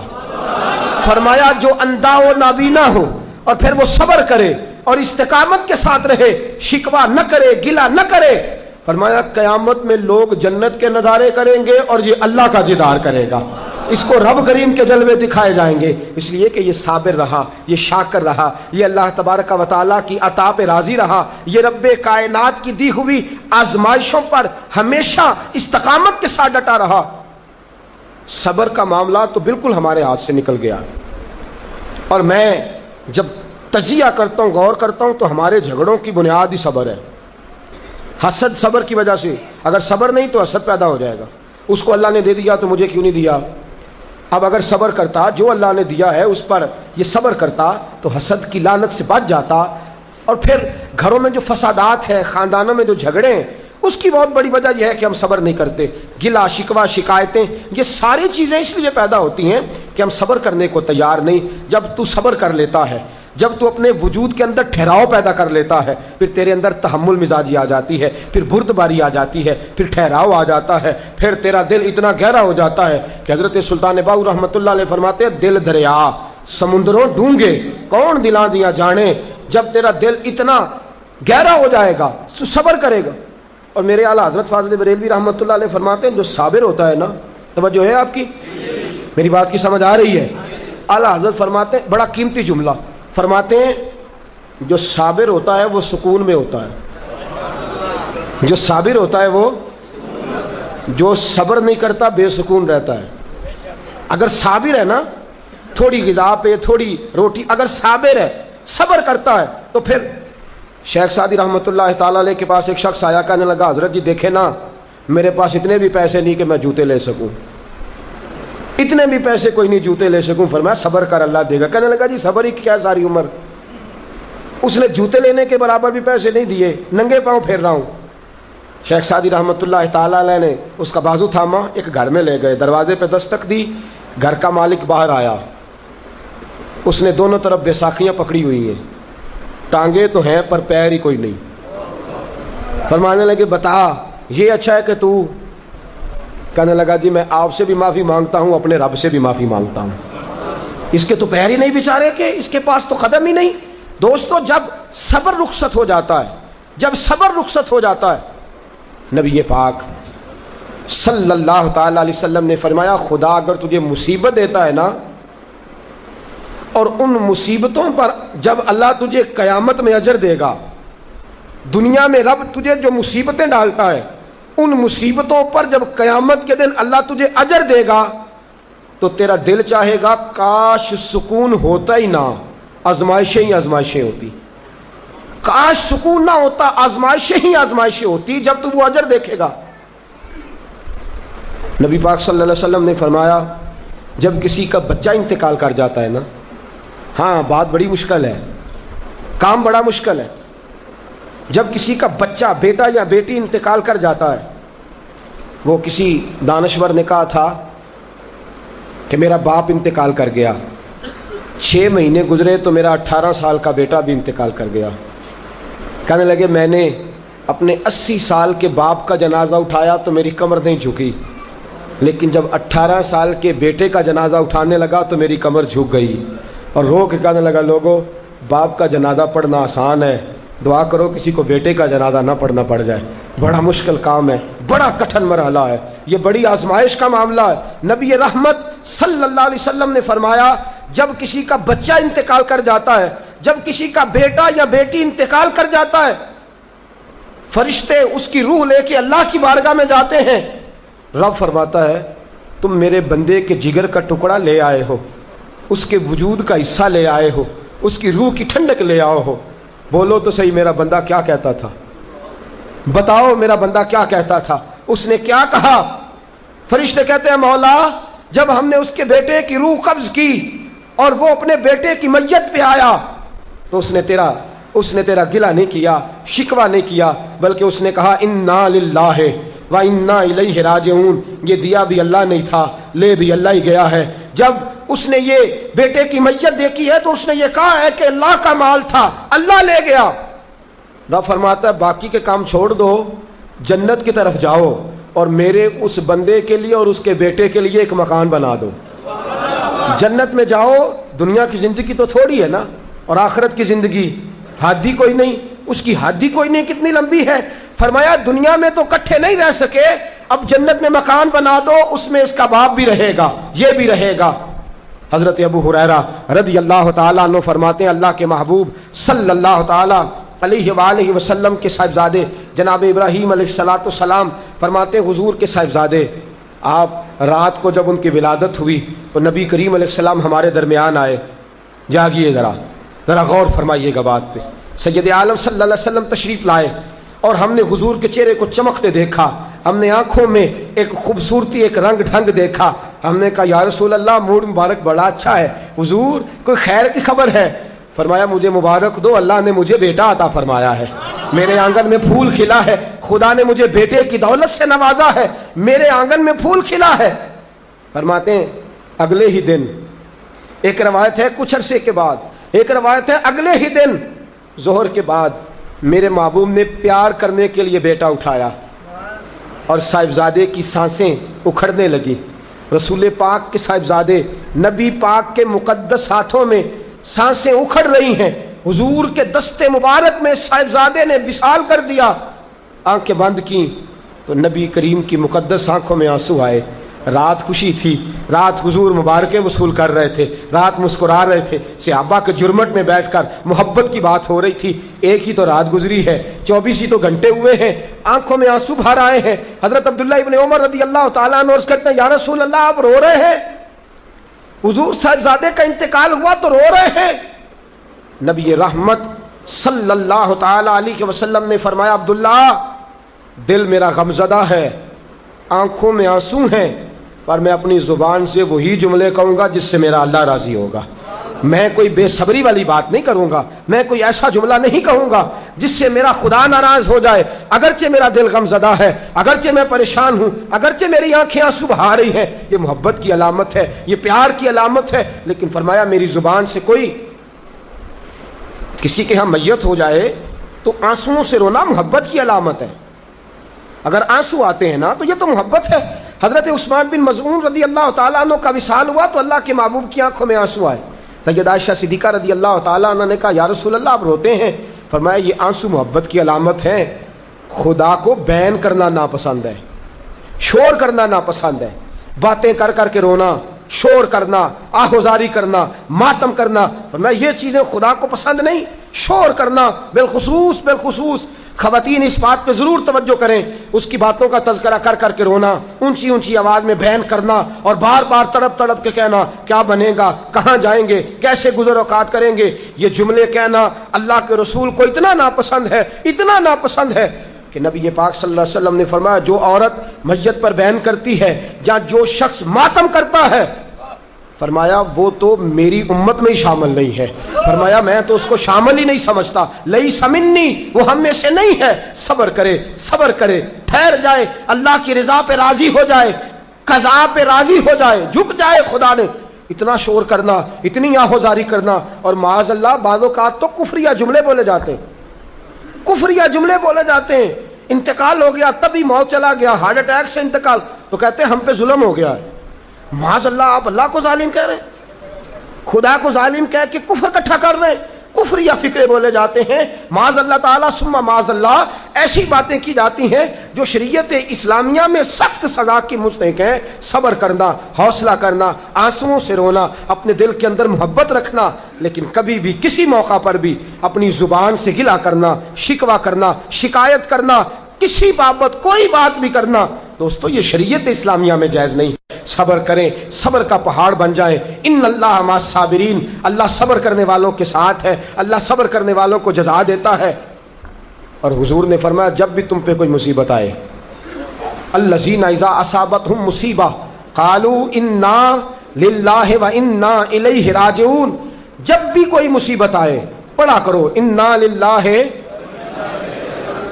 فرمایا جو اندھا ہو نابینا ہو اور پھر وہ صبر کرے اور استقامت کے ساتھ رہے، شکوہ نہ کرے، گلہ نہ کرے، فرمایا قیامت میں لوگ جنت کے نظارے کریں گے اور یہ اللہ کا دیدار کرے گا، اس کو رب کریم کے جلوے دکھائے جائیں گے. اس لیے کہ یہ صابر رہا، یہ شاکر رہا، یہ اللہ تبارک و تعالیٰ کی عطا پہ راضی رہا، یہ رب کائنات کی دی ہوئی آزمائشوں پر ہمیشہ استقامت کے ساتھ ڈٹا رہا. صبر کا معاملہ تو بالکل ہمارے ہاتھ سے نکل گیا. اور میں جب تجزیہ کرتا ہوں، غور کرتا ہوں، تو ہمارے جھگڑوں کی بنیاد ہی صبر ہے۔ حسد صبر کی وجہ سے، اگر صبر نہیں تو حسد پیدا ہو جائے گا۔ اس کو اللہ نے دے دیا تو مجھے کیوں نہیں دیا؟ اب اگر صبر کرتا، جو اللہ نے دیا ہے اس پر یہ صبر کرتا، تو حسد کی لعنت سے بچ جاتا۔ اور پھر گھروں میں جو فسادات ہیں، خاندانوں میں جو جھگڑے ہیں، اس کی بہت بڑی وجہ یہ ہے کہ ہم صبر نہیں کرتے۔ گلا شکوہ، شکایتیں، یہ ساری چیزیں اس لیے پیدا ہوتی ہیں کہ ہم صبر کرنے کو تیار نہیں۔ جب تو صبر کر لیتا ہے، جب تو اپنے وجود کے اندر ٹھہراؤ پیدا کر لیتا ہے، پھر تیرے اندر تحمل مزاجی آ جاتی ہے، پھر بردباری آ جاتی ہے، پھر ٹھہراؤ آ جاتا ہے، پھر تیرا دل اتنا گہرا ہو جاتا ہے کہ حضرت سلطان باؤ رحمۃ اللہ علیہ فرماتے ہیں، دل دریا سمندروں ڈونگے کون دلاں دیا جانے۔ جب تیرا دل اتنا گہرا ہو جائے گا تو صبر کرے گا۔ اور میرے اعلیٰ حضرت فاضل بریلوی رحمۃ اللہ علیہ فرماتے ہیں، جو صابر ہوتا ہے نا، توجہ ہے آپ کی، میری بات کی سمجھ آ رہی ہے؟ اعلیٰ حضرت فرماتے ہیں، بڑا قیمتی جملہ فرماتے ہیں، جو صابر ہوتا ہے وہ سکون میں ہوتا ہے۔ جو صابر ہوتا ہے وہ، جو صبر نہیں کرتا بے سکون رہتا ہے۔ اگر صابر ہے نا، تھوڑی غذا پہ، تھوڑی روٹی، اگر صابر ہے، صبر کرتا ہے، تو پھر شیخ سعدی رحمۃ اللہ تعالیٰ علیہ کے پاس ایک شخص آیا، کہنے لگا، حضرت جی دیکھیں نا، میرے پاس اتنے بھی پیسے نہیں کہ میں جوتے لے سکوں، اتنے بھی پیسے کوئی نہیں جوتے لے سکوں۔ فرمایا صبر کر، اللہ دے گا۔ کہنے لگا جی صبر ہی کیا ساری عمر؟ اس نے جوتے لینے کے برابر بھی پیسے نہیں دیے، ننگے پاؤں پھیر رہا ہوں۔ شیخ سعدی رحمۃ اللہ تعالیٰ علیہ نے اس کا بازو تھاما، ایک گھر میں لے گئے، دروازے پہ دستک دی، گھر کا مالک باہر آیا، اس نے دونوں طرف بیساکھیاں پکڑی ہوئی ہیں، ٹانگیں تو ہیں پر پیر ہی کوئی نہیں۔ فرمانے لگے بتا یہ اچھا ہے کہ تو؟ کہنے لگا جی میں آپ سے بھی معافی مانگتا ہوں، اپنے رب سے بھی معافی مانگتا ہوں، اس کے تو پیر ہی نہیں بیچارے کے، اس کے پاس تو قدم ہی نہیں۔ دوستو، جب صبر رخصت ہو جاتا ہے، جب صبر رخصت ہو جاتا ہے، نبی پاک صلی اللہ تعالی علیہ وسلم نے فرمایا، خدا اگر تجھے مصیبت دیتا ہے نا، اور ان مصیبتوں پر جب اللہ تجھے قیامت میں اجر دے گا، دنیا میں رب تجھے جو مصیبتیں ڈالتا ہے، ان مصیبتوں پر جب قیامت کے دن اللہ تجھے اجر دے گا، تو تیرا دل چاہے گا کاش سکون ہوتا ہی نہ، آزمائشیں ہی آزمائشیں ہوتی، کاش سکون نہ ہوتا، آزمائشیں ہی آزمائشیں ہوتی، جب تو وہ اجر دیکھے گا۔ نبی پاک صلی اللہ علیہ وسلم نے فرمایا، جب کسی کا بچہ انتقال کر جاتا ہے نا، ہاں بات بڑی مشکل ہے، کام بڑا مشکل ہے، جب کسی کا بچہ، بیٹا یا بیٹی انتقال کر جاتا ہے، وہ کسی دانشور نے کہا تھا کہ میرا باپ انتقال کر گیا، 6 مہینے گزرے تو میرا 18 سال کا بیٹا بھی انتقال کر گیا۔ کہنے لگے میں نے اپنے 80 سال کے باپ کا جنازہ اٹھایا تو میری کمر نہیں جھکی، لیکن جب 18 سال کے بیٹے کا جنازہ اٹھانے لگا تو میری کمر جھک گئی، اور رو کے کہنے لگا، لوگوں باپ کا جنازہ پڑھنا آسان ہے، دعا کرو کسی کو بیٹے کا جنازہ نہ پڑھنا پڑ جائے، بڑا مشکل کام ہے، بڑا کٹھن مرحلہ ہے، یہ بڑی آزمائش کا معاملہ ہے۔ نبی رحمت صلی اللہ علیہ وسلم نے فرمایا، جب کسی کا بچہ انتقال کر جاتا ہے، جب کسی کا بیٹا یا بیٹی انتقال کر جاتا ہے، فرشتے اس کی روح لے کے اللہ کی بارگاہ میں جاتے ہیں، رب فرماتا ہے تم میرے بندے کے جگر کا ٹکڑا لے آئے ہو، اس کے وجود کا حصہ لے آئے ہو، اس کی روح کی ٹھنڈک لے آؤ ہو، بولو تو صحیح میرا بندہ کیا کہتا تھا، بتاؤ میرا بندہ کیا کہتا تھا، اس نے کیا کہا؟ فرشتے کہتے ہیں مولا جب ہم نے اس کے بیٹے کی روح قبض کی اور وہ اپنے بیٹے کی میت پہ آیا تو اس نے تیرا گلہ نہیں کیا، شکوہ نہیں کیا، بلکہ اس نے کہا انا للہ و انا الیہ راجعون، یہ دیا بھی اللہ نہیں تھا، لے بھی اللہ ہی گیا ہے۔ جب اس نے یہ بیٹے کی میت دیکھی ہے تو اس نے یہ کہا ہے کہ اللہ کا مال تھا، اللہ لے گیا۔ رب فرماتا ہے باقی کے کام چھوڑ دو، جنت کی طرف جاؤ اور میرے اس بندے کے لیے اور اس کے بیٹے کے لیے ایک مکان بنا دو، جنت میں جاؤ۔ دنیا کی زندگی تو تھوڑی ہے نا، اور آخرت کی زندگی حد ہی کوئی نہیں، اس کی حد ہی کوئی نہیں، کتنی لمبی ہے۔ فرمایا دنیا میں تو کٹھے نہیں رہ سکے، اب جنت میں مکان بنا دو، اس میں اس کا باپ بھی رہے گا، یہ بھی رہے گا۔ حضرت ابو ہریرہ رضی اللہ تعالیٰ عنہ فرماتے ہیں اللہ کے محبوب صلی اللہ تعالیٰ علیہ وآلہ وسلم کے صاحبزادے جناب ابراہیم علیہ السلام فرماتے ہیں حضور کے صاحبزادے، آپ رات کو جب ان کی ولادت ہوئی تو نبی کریم علیہ السلام ہمارے درمیان آئے، جاگیے ذرا غور فرمائیے گا بات پہ. سید عالم صلی اللہ علیہ وسلم تشریف لائے اور ہم نے حضور کے چہرے کو چمکتے دیکھا. ہم نے آنکھوں میں ایک خوبصورتی، ایک رنگ ڈھنگ دیکھا. ہم نے کہا یا رسول اللہ موڈ مبارک بڑا اچھا ہے، حضور کوئی خیر کی خبر ہے؟ فرمایا مجھے مبارک دو، اللہ نے مجھے بیٹا عطا فرمایا ہے، میرے آنگن میں پھول کھلا ہے، خدا نے مجھے بیٹے کی دولت سے نوازا ہے، میرے آنگن میں پھول کھلا ہے. فرماتے ہیں اگلے ہی دن، ایک روایت ہے کچھ عرصے کے بعد، ایک روایت ہے اگلے ہی دن ظہر کے بعد میرے محبوب نے پیار کرنے کے لیے بیٹا اٹھایا اور صاحبزادے کی سانسیں اکھڑنے لگی. رسول پاک کے صاحبزادے نبی پاک کے مقدس ہاتھوں میں سانسیں اکھڑ رہی ہیں. حضور کے دستے مبارک میں صاحبزادے نے وصال کر دیا. آنکھیں بند کی تو نبی کریم کی مقدس آنکھوں میں آنسو آئے. رات خوشی تھی، رات حضور مبارکیں وصول کر رہے تھے، رات مسکرا رہے تھے، صحابہ کے جرمٹ میں بیٹھ کر محبت کی بات ہو رہی تھی. ایک ہی تو رات گزری ہے، 24 ہی تو گھنٹے ہوئے ہیں، آنکھوں میں آنسو بھر آئے ہیں. حضرت عبداللہ ابن عمر رضی اللہ تعالیٰ عنہ عرض کرتے ہیں یا رسول اللہ آپ رو رہے ہیں؟ حضور صاحبزادے کا انتقال ہوا تو رو رہے ہیں. نبی رحمت صلی اللہ تعالیٰ علیہ وسلم نے فرمایا عبداللہ دل میرا غمزدہ ہے، آنکھوں میں آنسو ہیں، پر میں اپنی زبان سے وہی جملے کہوں گا جس سے میرا اللہ راضی ہوگا. میں کوئی بے صبری والی بات نہیں کروں گا، میں کوئی ایسا جملہ نہیں کہوں گا جس سے میرا خدا ناراض ہو جائے. اگرچہ میرا دل غمزدہ ہے، اگرچہ میں پریشان ہوں، اگرچہ میری آنکھیں آنسو بہا رہی ہیں، یہ محبت کی علامت ہے، یہ پیار کی علامت ہے، لیکن فرمایا میری زبان سے کوئی کسی کے ہاں میت ہو جائے تو آنسوؤں سے رونا محبت کی علامت ہے. اگر آنسو آتے ہیں نا تو یہ تو محبت ہے. حضرت عثمان بن مظعون رضی اللہ تعالیٰ عنہ کا وصال ہوا تو اللہ کے محبوب کی آنکھوں میں آنسو آئے. سیدہ عائشہ صدیقہ رضی اللہ تعالیٰ عنہ نے کہا یا رسول اللہ آپ روتے ہیں؟ فرمایا یہ آنسو محبت کی علامت ہیں. خدا کو بین کرنا ناپسند ہے، شور کرنا ناپسند ہے، باتیں کر کر کے رونا، شور کرنا، آہوزاری کرنا، ماتم کرنا، فرمایا یہ چیزیں خدا کو پسند نہیں. شور کرنا بالخصوص خواتین اس بات پہ ضرور توجہ کریں، اس کی باتوں کا تذکرہ کر کر کے رونا، اونچی اونچی آواز میں بیان کرنا اور بار بار تڑپ تڑپ کے کہنا کیا بنے گا، کہاں جائیں گے، کیسے گزر اوقات کریں گے، یہ جملے کہنا اللہ کے رسول کو اتنا ناپسند ہے، اتنا ناپسند ہے کہ نبی پاک صلی اللہ علیہ وسلم نے فرمایا جو عورت میت پر بیان کرتی ہے یا جو شخص ماتم کرتا ہے، فرمایا وہ تو میری امت میں ہی شامل نہیں ہے. فرمایا میں تو اس کو شامل ہی نہیں سمجھتا. لیس منی، وہ ہم میں سے نہیں ہے. صبر کرے، ٹھہر جائے، اللہ کی رضا پہ راضی ہو جائے، قضا پہ راضی ہو جائے، جھک جائے خدا نے. اتنا شور کرنا، اتنی آہوزاری کرنا، اور معاذ اللہ بعض اوقات تو کفریہ جملے بولے جاتے ہیں. انتقال ہو گیا، تبھی موت چلا گیا، ہارٹ اٹیک سے انتقال، تو کہتے ہیں ہم پہ ظلم ہو گیا ہے. معاذ اللہ آپ اللہ کو ظالم کہہ رہے ہیں، خدا کو ظالم کہہ کے کفر اکٹھا کر رہے ہیں. کفر یا فکرے بولے جاتے ہیں. معاذ اللہ تعالیٰ ثم معاذ اللہ ایسی باتیں کی جاتی ہیں جو شریعت اسلامیہ میں سخت سزا کی مستحق ہیں. صبر کرنا، حوصلہ کرنا، آنسوؤں سے رونا، اپنے دل کے اندر محبت رکھنا، لیکن کبھی بھی کسی موقع پر بھی اپنی زبان سے گلہ کرنا، شکوہ کرنا، شکایت کرنا، کسی بابت کوئی بات بھی کرنا، دوستو یہ شریعت اسلامیہ میں جائز نہیں. صبر کریں، صبر کا پہاڑ بن جائیں. ان اللہ مع الصابرین، اللہ صبر کرنے والوں کے ساتھ ہے، اللہ صبر کرنے والوں کو جزا دیتا ہے. اور حضور نے فرمایا جب بھی تم پہ کوئی مصیبت آئے، الذین اذا اصابتہم مصیبہ قالوا انا للہ و انا الیہ راجعون. جب بھی کوئی مصیبت آئے پڑھا کرو انا للہ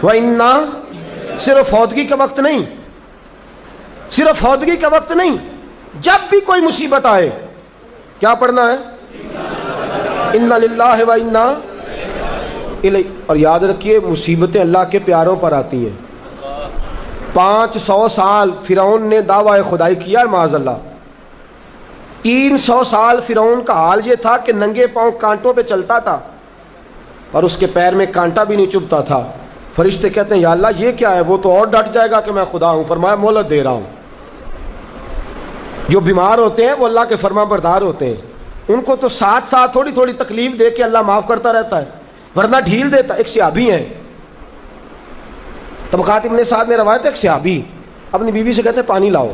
و انا، صرف فوتگی کے وقت نہیں، صرف فوتگی کے وقت نہیں، جب بھی کوئی مصیبت آئے کیا پڑھنا ہے؟ انا للہ و انا الیہ. اور یاد رکھیے مصیبتیں اللہ کے پیاروں پر آتی ہیں. 500 سال فرعون نے دعویٰ خدائی کیا ہے معاذ اللہ. 300 سال فرعون کا حال یہ تھا کہ ننگے پاؤں کانٹوں پہ چلتا تھا اور اس کے پیر میں کانٹا بھی نہیں چبھتا تھا. فرشتے کہتے ہیں یا اللہ یہ کیا ہے؟ وہ تو اور ڈٹ جائے گا کہ میں خدا ہوں. فرمایا مہلت دے رہا ہوں. جو بیمار ہوتے ہیں وہ اللہ کے فرما بردار ہوتے ہیں، ان کو تو ساتھ ساتھ تھوڑی تھوڑی تکلیف دے کے اللہ معاف کرتا رہتا ہے، ورنہ ڈھیل دیتا. ایک صحابی ہیں، طبقات ابن سعد میں روایت ہے، ایک صحابی اپنی بیوی سے کہتے ہیں پانی لاؤ.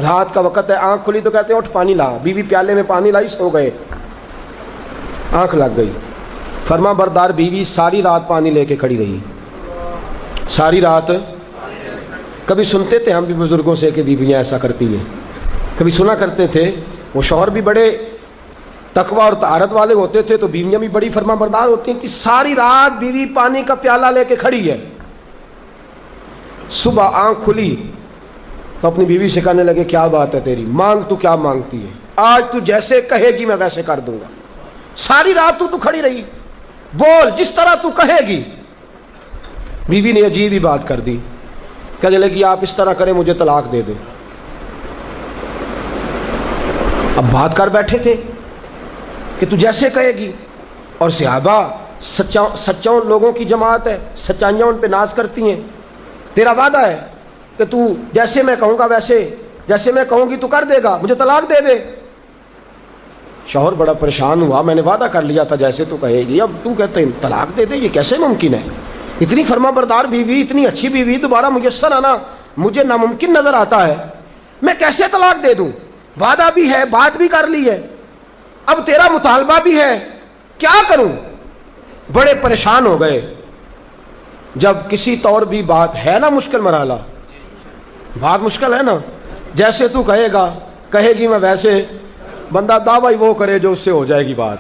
رات کا وقت ہے، آنکھ کھلی تو کہتے ہیں اٹھ پانی لا. بیوی پیالے میں پانی لائی، سو گئے. آنکھ لگ گئی. فرما بردار بیوی ساری رات پانی لے کے کھڑی رہی, ساری رات. کبھی سنتے تھے ہم بھی بزرگوں سے کہ بیویاں ایسا کرتی ہیں, کبھی سنا کرتے تھے. وہ شوہر بھی بڑے تقوی اور طہارت والے ہوتے تھے تو بیویاں بھی بڑی فرما بردار ہوتی تھی. ساری رات بیوی پانی کا پیالہ لے کے کھڑی ہے. صبح آنکھ کھلی تو اپنی بیوی سے کہنے لگے کیا بات ہے تیری, مانگ تو کیا مانگتی ہے, آج تو جیسے کہے گی میں ویسے کر دوں گا. ساری رات تو کھڑی رہی, بول جس طرح تو کہے گی. بیوی نے عجیب ہی بات کر دی, کہنے لگی آپ اس طرح کریں مجھے طلاق دے دیں. اب بات کر بیٹھے تھے کہ تو جیسے کہے گی, اور صحابہ سچاؤں لوگوں کی جماعت ہے, سچائیاں ان پہ ناز کرتی ہیں. تیرا وعدہ ہے کہ تو جیسے میں کہوں گا ویسے, جیسے میں کہوں گی تو کر دے گا, مجھے طلاق دے دے. شوہر بڑا پریشان ہوا, میں نے وعدہ کر لیا تھا جیسے تو کہے گی, اب تو کہتے ہیں طلاق دے دے, یہ کیسے ممکن ہے؟ اتنی فرما بردار بیوی, اتنی اچھی بیوی دوبارہ میسر آنا مجھے ناممکن نظر آتا ہے. میں کیسے طلاق دے دوں؟ وعدہ بھی ہے, بات بھی کر لی ہے, اب تیرا مطالبہ بھی ہے, کیا کروں؟ بڑے پریشان ہو گئے. جب کسی طور بھی بات ہے نا مشکل مرحلہ, بات مشکل ہے نا, جیسے تو کہے گا کہے گی میں ویسے, بندہ دعویٰ ہی وہ کرے جو اس سے ہو جائے گی بات,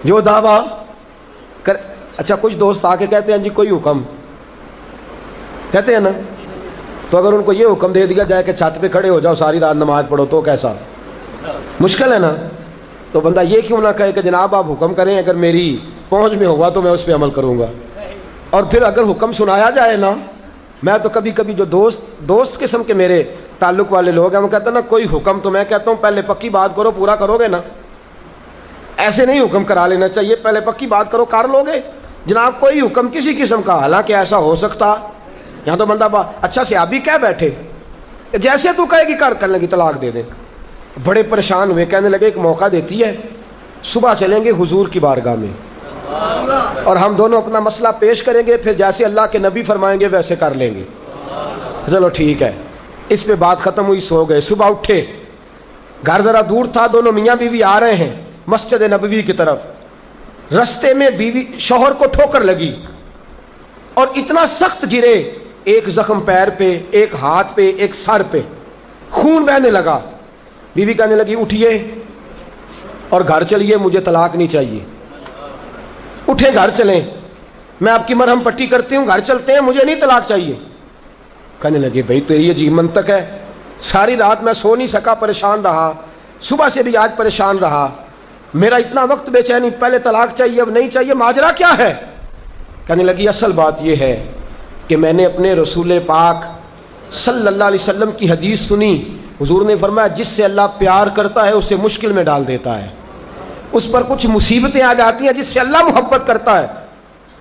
جو دعویٰ کر. اچھا کچھ دوست آ کے کہتے ہیں جی کوئی حکم, کہتے ہیں نا, تو اگر ان کو یہ حکم دے دیا جائے کہ چھت پہ کھڑے ہو جاؤ ساری رات نماز پڑھو تو کیسا مشکل ہے نا. تو بندہ یہ کیوں نہ کہے کہ جناب آپ حکم کریں, اگر میری پہنچ میں ہوگا تو میں اس پہ عمل کروں گا. اور پھر اگر حکم سنایا جائے نا, میں تو کبھی کبھی جو دوست قسم کے میرے تعلق والے لوگ ہیں وہ کہتے ہیں نا کوئی حکم, تو میں کہتا ہوں پہلے پکی بات کرو, پورا کرو گے نا. ایسے نہیں حکم کرا لینا چاہیے, پہلے پکی بات کرو, کر لو گے جناب کوئی حکم کسی قسم کا. حالانکہ ایسا ہو سکتا, یہاں تو بندہ اچھا صحابی کہہ بیٹھے جیسے تو کہے گی کرنے لگی طلاق دے دیں. بڑے پریشان ہوئے, کہنے لگے ایک موقع دیتی ہے, صبح چلیں گے حضور کی بارگاہ میں اور ہم دونوں اپنا مسئلہ پیش کریں گے, پھر جیسے اللہ کے نبی فرمائیں گے ویسے کر لیں گے. چلو ٹھیک ہے. اس پہ بات ختم ہوئی, سو گئے. صبح اٹھے, گھر ذرا دور تھا, دونوں میاں بیوی آ رہے ہیں مسجد نبوی کی طرف. رستے میں بیوی شوہر کو ٹھوکر لگی اور اتنا سخت گرے, ایک زخم پیر پہ, ایک ہاتھ پہ, ایک سر پہ, خون بہنے لگا. بیوی کہنے لگی اٹھیے اور گھر چلیے, مجھے طلاق نہیں چاہیے. اٹھے, گھر چلیں, میں آپ کی مرہم پٹی کرتی ہوں, گھر چلتے ہیں, مجھے نہیں طلاق چاہیے. کہنے لگے بھائی تیری عجیب منطق ہے, ساری رات میں سو نہیں سکا, پریشان رہا, صبح سے بھی آج پریشان رہا, میرا اتنا وقت بے چینی, پہلے طلاق چاہیے اب نہیں چاہیے, ماجرا کیا ہے؟ کہنے لگی اصل بات یہ ہے کہ میں نے اپنے رسول پاک صلی اللہ علیہ وسلم کی حدیث سنی. حضور نے فرمایا جس سے اللہ پیار کرتا ہے اسے مشکل میں ڈال دیتا ہے, اس پر کچھ مصیبتیں آ جاتی ہیں جس سے اللہ محبت کرتا ہے.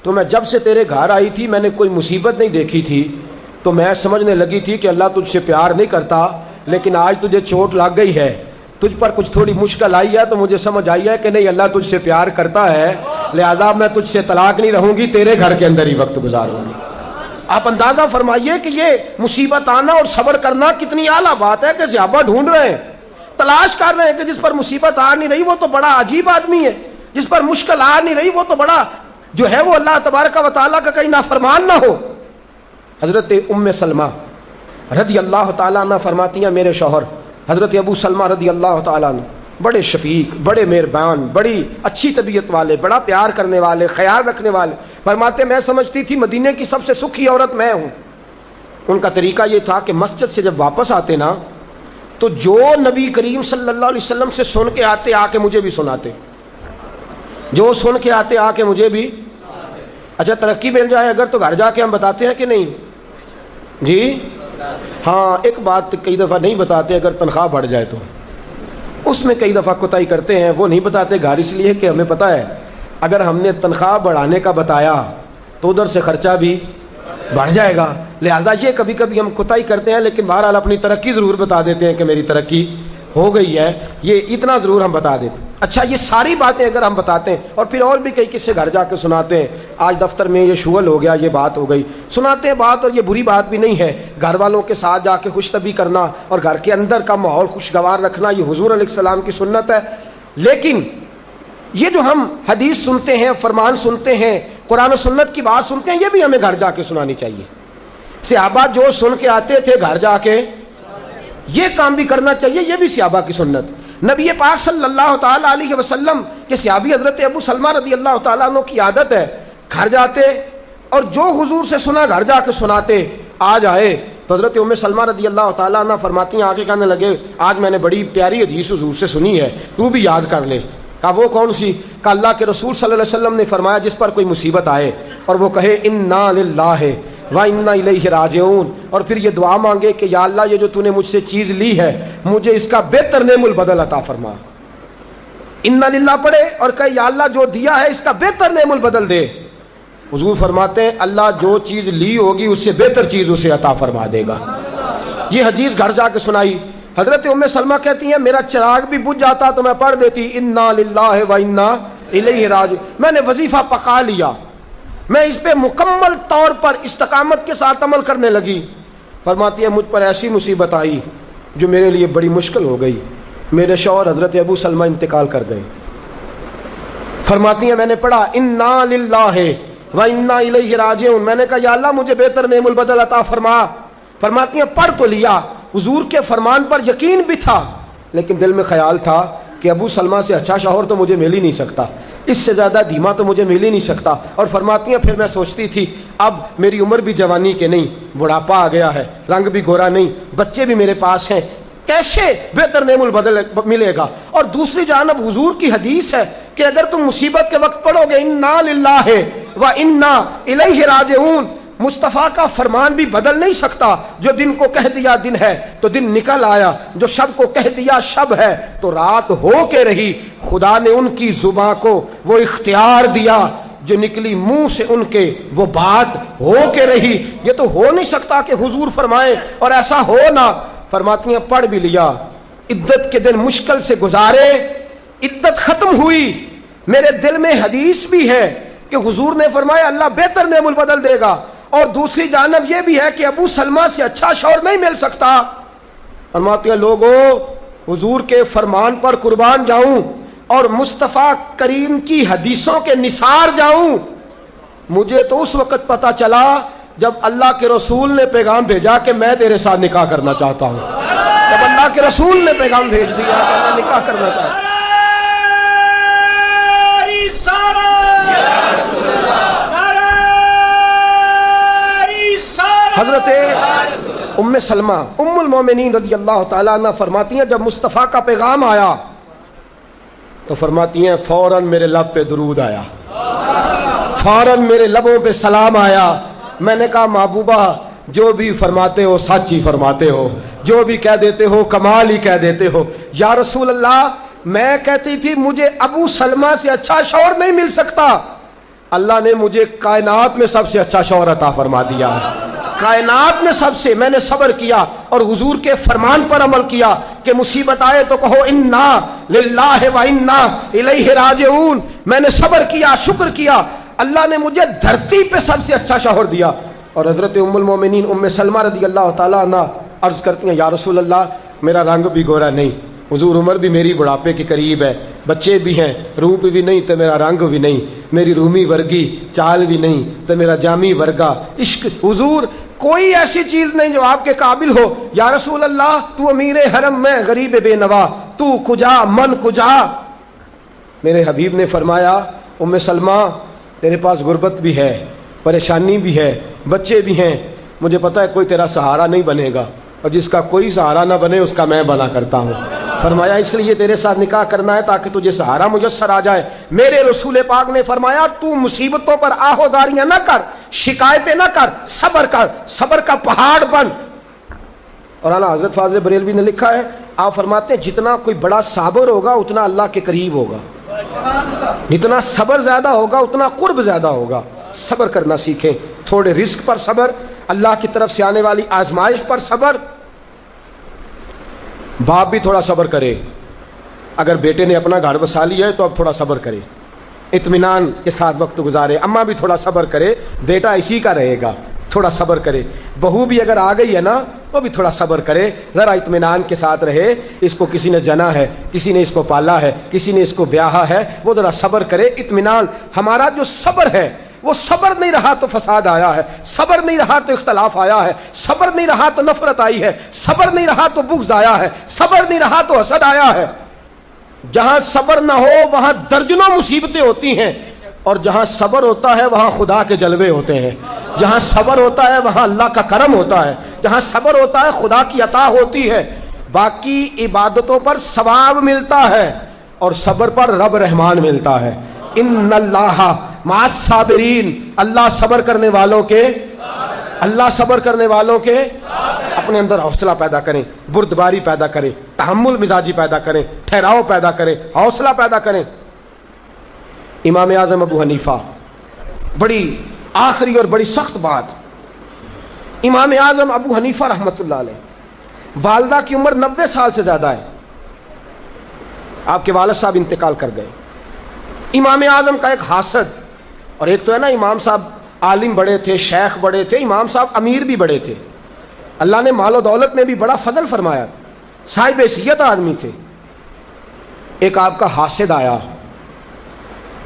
تو میں جب سے تیرے گھر آئی تھی میں نے کوئی مصیبت نہیں دیکھی تھی, تو میں سمجھنے لگی تھی کہ اللہ تجھ سے پیار نہیں کرتا, لیکن آج تجھے چوٹ لگ گئی ہے, تجھ پر کچھ تھوڑی مشکل آئی ہے, تو مجھے سمجھ آئی ہے کہ نہیں اللہ تجھ سے پیار کرتا ہے, لہذا میں تجھ سے طلاق نہیں رہوں گی, تیرے گھر کے اندر ہی وقت گزاروں گی. آپ اندازہ فرمائیے کہ یہ مصیبت آنا اور صبر کرنا کتنی اعلیٰ بات ہے کہ صحابہ ڈھونڈ رہے ہیں, تلاش کر رہے ہیں کہ جس پر مصیبت آ نہیں رہی وہ تو بڑا عجیب آدمی ہے, جس پر مشکل آ نہیں رہی وہ تو بڑا جو ہے وہ اللہ تبارک و تعالیٰ کا کہیں نافرمان نہ ہو. حضرت ام سلمہ رضی اللہ تعالیٰ عنہ فرماتی ہیں میرے شوہر حضرت ابو سلمہ رضی اللہ تعالیٰ عنہ بڑے شفیق, بڑے مہربان, بڑی اچھی طبیعت والے, بڑا پیار کرنے والے, خیال رکھنے والے, فرماتے میں سمجھتی تھی مدینے کی سب سے سکھی عورت میں ہوں. ان کا طریقہ یہ تھا کہ مسجد سے جب واپس آتے نا تو جو نبی کریم صلی اللہ علیہ وسلم سے سن کے آتے آ کے مجھے بھی سناتے, جو سن کے آتے آ کے مجھے بھی. اچھا ترقی مل جائے اگر تو گھر جا کے ہم بتاتے ہیں کہ نہیں جی؟ ہاں ایک بات کئی دفعہ نہیں بتاتے, اگر تنخواہ بڑھ جائے تو اس میں کئی دفعہ کوتاہی کرتے ہیں, وہ نہیں بتاتے گھر اس لیے کہ ہمیں پتہ ہے اگر ہم نے تنخواہ بڑھانے کا بتایا تو ادھر سے خرچہ بھی بڑھ جائے گا, لہذا یہ کبھی کبھی ہم کوتاہی کرتے ہیں, لیکن بہرحال اپنی ترقی ضرور بتا دیتے ہیں کہ میری ترقی ہو گئی ہے, یہ اتنا ضرور ہم بتا دیتے ہیں. اچھا یہ ساری باتیں اگر ہم بتاتے ہیں اور پھر اور بھی کئی قصے گھر جا کے سناتے ہیں, آج دفتر میں یہ شغل ہو گیا, یہ بات ہو گئی, سناتے ہیں بات, اور یہ بری بات بھی نہیں ہے. گھر والوں کے ساتھ جا کے خوش طبی کرنا اور گھر کے اندر کا ماحول خوشگوار رکھنا یہ حضور علیہ السلام کی سنت ہے. لیکن یہ جو ہم حدیث سنتے ہیں، فرمان سنتے ہیں، قرآن و سنت کی بات سنتے ہیں، یہ بھی ہمیں گھر جا کے سنانی چاہیے۔ صحابہ جو سن کے آتے تھے گھر جا کے یہ کام بھی کرنا چاہیے، یہ بھی صحابہ کی سنت۔ نبی پاک صلی اللہ تعالیٰ علیہ وسلم کے صحابی حضرت ابو سلمہ رضی اللہ تعالیٰ عنہ کی عادت ہے، گھر جاتے اور جو حضور سے سنا گھر جا کے سناتے۔ آج آئے تو حضرت ام سلمہ رضی اللہ تعالیٰ عنہ فرماتی ہیں، آگے کہنے لگے آج میں نے بڑی پیاری حدیث حضور سے سنی ہے، تو بھی یاد کر لے۔ کہا وہ کون سی؟ کہا اللہ کے رسول صلی اللہ علیہ وسلم نے فرمایا جس پر کوئی مصیبت آئے اور وہ کہے انا للہ وَإِنَّا إِلَيْهِ رَاجِعُونَ، اور پھر یہ دعا مانگے کہ یا اللہ یہ جو تو نے مجھ سے چیز لی ہے مجھے اس کا بہتر نعم البدل عطا فرما۔ انا للہ پڑھے اور کہے یا اللہ جو دیا ہے اس کا بہتر نعم البدل دے۔ حضور فرماتے ہیں اللہ جو چیز لی ہوگی اس سے بہتر چیز اسے عطا فرما دے گا۔ یہ حدیث گھر جا کے سنائی۔ حضرت ام سلمہ کہتی ہیں میرا چراغ بھی بجھ جاتا تو میں پڑھ دیتی انا للہ وَإِنَّا إِلَيْهِ رَاجِعُونَ۔ میں نے وظیفہ پکا لیا، میں اس پہ مکمل طور پر استقامت کے ساتھ عمل کرنے لگی۔ فرماتی ہے مجھ پر ایسی مصیبت آئی جو میرے لیے بڑی مشکل ہو گئی، میرے شوہر حضرت ابو سلمہ انتقال کر گئے۔ فرماتی ہیں میں نے پڑھا انا للہ وَإِنَّا إِلَيْهِ رَاجِعُونَ، میں نے کہا یا اللہ مجھے بہتر نعم البدل عطا فرما۔ فرماتی ہیں پڑھ تو لیا، حضور کے فرمان پر یقین بھی تھا، لیکن دل میں خیال تھا کہ ابو سلمہ سے اچھا شوہر تو مجھے مل ہی نہیں سکتا، اس سے زیادہ دھیما تو مجھے مل ہی نہیں سکتا۔ اور فرماتی ہیں پھر میں سوچتی تھی اب میری عمر بھی جوانی کے نہیں، بڑھاپا آ گیا ہے، رنگ بھی گورا نہیں، بچے بھی میرے پاس ہیں، کیسے بہتر نعم البدل ملے گا؟ اور دوسری جانب حضور کی حدیث ہے کہ اگر تم مصیبت کے وقت پڑھو گے انا للہ وَإِنَّا إِلَيْهِ رَاجِعُونَ، مصطفیٰ کا فرمان بھی بدل نہیں سکتا۔ جو دن کو کہہ دیا دن ہے تو دن نکل آیا، جو شب کو کہہ دیا شب ہے تو رات ہو کے رہی۔ خدا نے ان کی زباں کو وہ اختیار دیا جو نکلی منہ سے ان کے وہ بات ہو کے رہی۔ یہ تو ہو نہیں سکتا کہ حضور فرمائے اور ایسا ہو نہ۔ فرماتی ہیں پڑھ بھی لیا، عدت کے دن مشکل سے گزارے، عدت ختم ہوئی، میرے دل میں حدیث بھی ہے کہ حضور نے فرمایا اللہ بہتر نعم البدل دے گا، اور دوسری جانب یہ بھی ہے کہ ابو سلمہ سے اچھا شوہر نہیں مل سکتا۔ فرماتے ہیں لوگوں حضور کے فرمان پر قربان جاؤں اور مصطفیٰ کریم کی حدیثوں کے نثار جاؤں۔ مجھے تو اس وقت پتا چلا جب اللہ کے رسول نے پیغام بھیجا کہ میں تیرے ساتھ نکاح کرنا چاہتا ہوں، جب اللہ کے رسول نے پیغام بھیج دیا کہ میں نکاح کرنا چاہتا ہوں۔ حضرت ام سلمہ ام المومنین رضی اللہ تعالیٰ عنہ فرماتی ہیں جب مصطفیٰ کا پیغام آیا تو فرماتی ہیں فوراً میرے لب پہ درود آیا، فوراً میرے لبوں پہ سلام آیا۔ میں نے کہا محبوبہ جو بھی فرماتے ہو سچ ہی فرماتے ہو، جو بھی کہہ دیتے ہو کمال ہی کہہ دیتے ہو۔ یا رسول اللہ میں کہتی تھی مجھے ابو سلمہ سے اچھا شوہر نہیں مل سکتا، اللہ نے مجھے کائنات میں سب سے اچھا شوہر عطا فرما دیا، کائنات میں سب سے۔ میں نے صبر کیا اور حضور کے فرمان پر عمل کیا کہ مصیبت آئے تو کہو انا للہ وَإِنَّا إِلَيْهِ رَاجِعُونَ۔ میں نے صبر کیا، شکر کیا، اللہ نے مجھے دھرتی پہ سب سے اچھا شوہر دیا۔ اور حضرت ام المومنین ام سلمہ رضی اللہ تعالیٰ عنہ عرض کرتی ہیں یا رسول اللہ میرا رنگ بھی گورا نہیں، حضور عمر بھی میری بڑھاپے کے قریب ہے، بچے بھی ہیں، روپ بھی نہیں تو میرا رنگ بھی نہیں، میری رومی ورگی چال بھی نہیں تو میرا جامی ورگا عشق، حضور کوئی ایسی چیز نہیں جو آپ کے قابل ہو۔ یا رسول اللہ تو امیر حرم میں غریب بے نوا، تو کجا من کجا۔ میرے حبیب نے فرمایا ام سلمہ تیرے پاس غربت بھی ہے، پریشانی بھی ہے، بچے بھی ہیں، مجھے پتہ ہے کوئی تیرا سہارا نہیں بنے گا، اور جس کا کوئی سہارا نہ بنے اس کا میں بنا کرتا ہوں۔ فرمایا اس لیے تیرے ساتھ نکاح کرنا ہے تاکہ تجھے سہارا میسر آ جائے۔ میرے رسول پاک نے فرمایا تو مصیبتوں پر آہوازاریاں نہ کر، شکایتیں نہ کر، صبر کر، صبر کا پہاڑ بن۔ اور اعلیٰ حضرت فاضل بریلوی نے لکھا ہے آپ فرماتے ہیں جتنا کوئی بڑا صابر ہوگا اتنا اللہ کے قریب ہوگا، جتنا صبر زیادہ ہوگا اتنا قرب زیادہ ہوگا۔ صبر کرنا سیکھیں، تھوڑے رزق پر صبر، اللہ کی طرف سے آنے والی آزمائش پر صبر۔ باپ بھی تھوڑا صبر کرے، اگر بیٹے نے اپنا گھر بسا لیا ہے تو اب تھوڑا صبر کرے، اطمینان کے ساتھ وقت گزارے۔ اماں بھی تھوڑا صبر کرے، بیٹا اسی کا رہے گا، تھوڑا صبر کرے. بہو بھی اگر آ گئی ہے نا وہ بھی تھوڑا صبر کرے, ذرا اطمینان کے ساتھ رہے. اس کو کسی نے جنا ہے, کسی نے اس کو پالا ہے, کسی نے اس کو بیاہا ہے, وہ ذرا صبر کرے. اطمینان. ہمارا جو صبر ہے وہ صبر نہیں رہا تو فساد آیا ہے, صبر نہیں رہا تو اختلاف آیا ہے, صبر نہیں رہا تو نفرت آئی ہے, صبر نہیں رہا تو بغض آیا ہے, صبر نہیں رہا تو حسد آیا ہے. جہاں صبر نہ ہو وہاں درجنوں مصیبتیں ہوتی ہیں, اور جہاں صبر ہوتا ہے وہاں خدا کے جلوے ہوتے ہیں. جہاں صبر ہوتا ہے وہاں اللہ کا کرم ہوتا ہے. جہاں صبر ہوتا ہے خدا کی عطا ہوتی ہے. باقی عبادتوں پر ثواب ملتا ہے اور صبر پر رب رحمان ملتا ہے. ان اللہ مع الصابرین, اللہ صبر کرنے والوں کے, اللہ صبر کرنے والوں کے. اپنے اندر حوصلہ پیدا کریں, بردباری پیدا کریں, تحمل مزاجی پیدا کریں, ٹھہراؤ پیدا کریں, حوصلہ پیدا کریں. امام اعظم ابو حنیفہ, بڑی آخری اور بڑی سخت بات, امام اعظم ابو حنیفہ رحمۃ اللہ علیہ, والدہ کی عمر 90 سال سے زیادہ ہے. آپ کے والد صاحب انتقال کر گئے. امام اعظم کا ایک حاسد, اور ایک تو ہے نا امام صاحب عالم بڑے تھے, شیخ بڑے تھے, امام صاحب امیر بھی بڑے تھے, اللہ نے مال و دولت میں بھی بڑا فضل فرمایا, صاحب حیثیت آدمی تھے. ایک آپ کا حاسد آیا,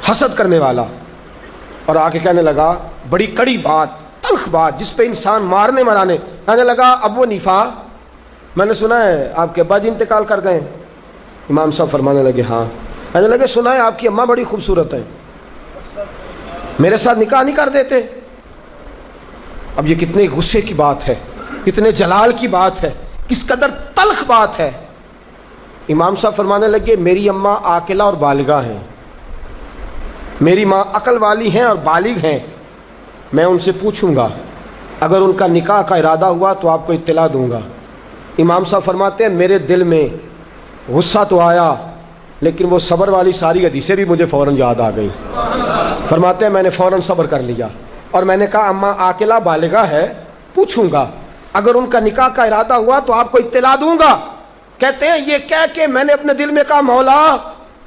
حسد کرنے والا, اور آ کے کہنے لگا بڑی کڑی بات, تلخ بات جس پہ انسان مارنے مرانے, کہنے لگا ابو حنیفہ میں نے سنا ہے آپ کے ابا جی انتقال کر گئے. امام صاحب فرمانے لگے ہاں. کہنے لگے سنا ہے آپ کی اماں بڑی خوبصورت ہے, میرے ساتھ نکاح نہیں کر دیتے. اب یہ کتنے غصے کی بات ہے, کتنے جلال کی بات ہے, کس قدر تلخ بات ہے. امام صاحب فرمانے لگے میری اماں عاقلہ اور بالغہ ہیں, میری ماں عقل والی ہیں اور بالغ ہیں, میں ان سے پوچھوں گا, اگر ان کا نکاح کا ارادہ ہوا تو آپ کو اطلاع دوں گا. امام صاحب فرماتے ہیں میرے دل میں غصہ تو آیا, لیکن وہ صبر والی ساری حدیثیں بھی مجھے فوراً یاد آ گئی. فرماتے ہیں میں نے فوراً صبر کر لیا, اور میں نے کہا اماں عاقلہ بالغہ ہے, پوچھوں گا, اگر ان کا نکاح کا ارادہ ہوا تو آپ کو اطلاع دوں گا. کہتے ہیں یہ کہہ کے میں نے اپنے دل میں کہا مولا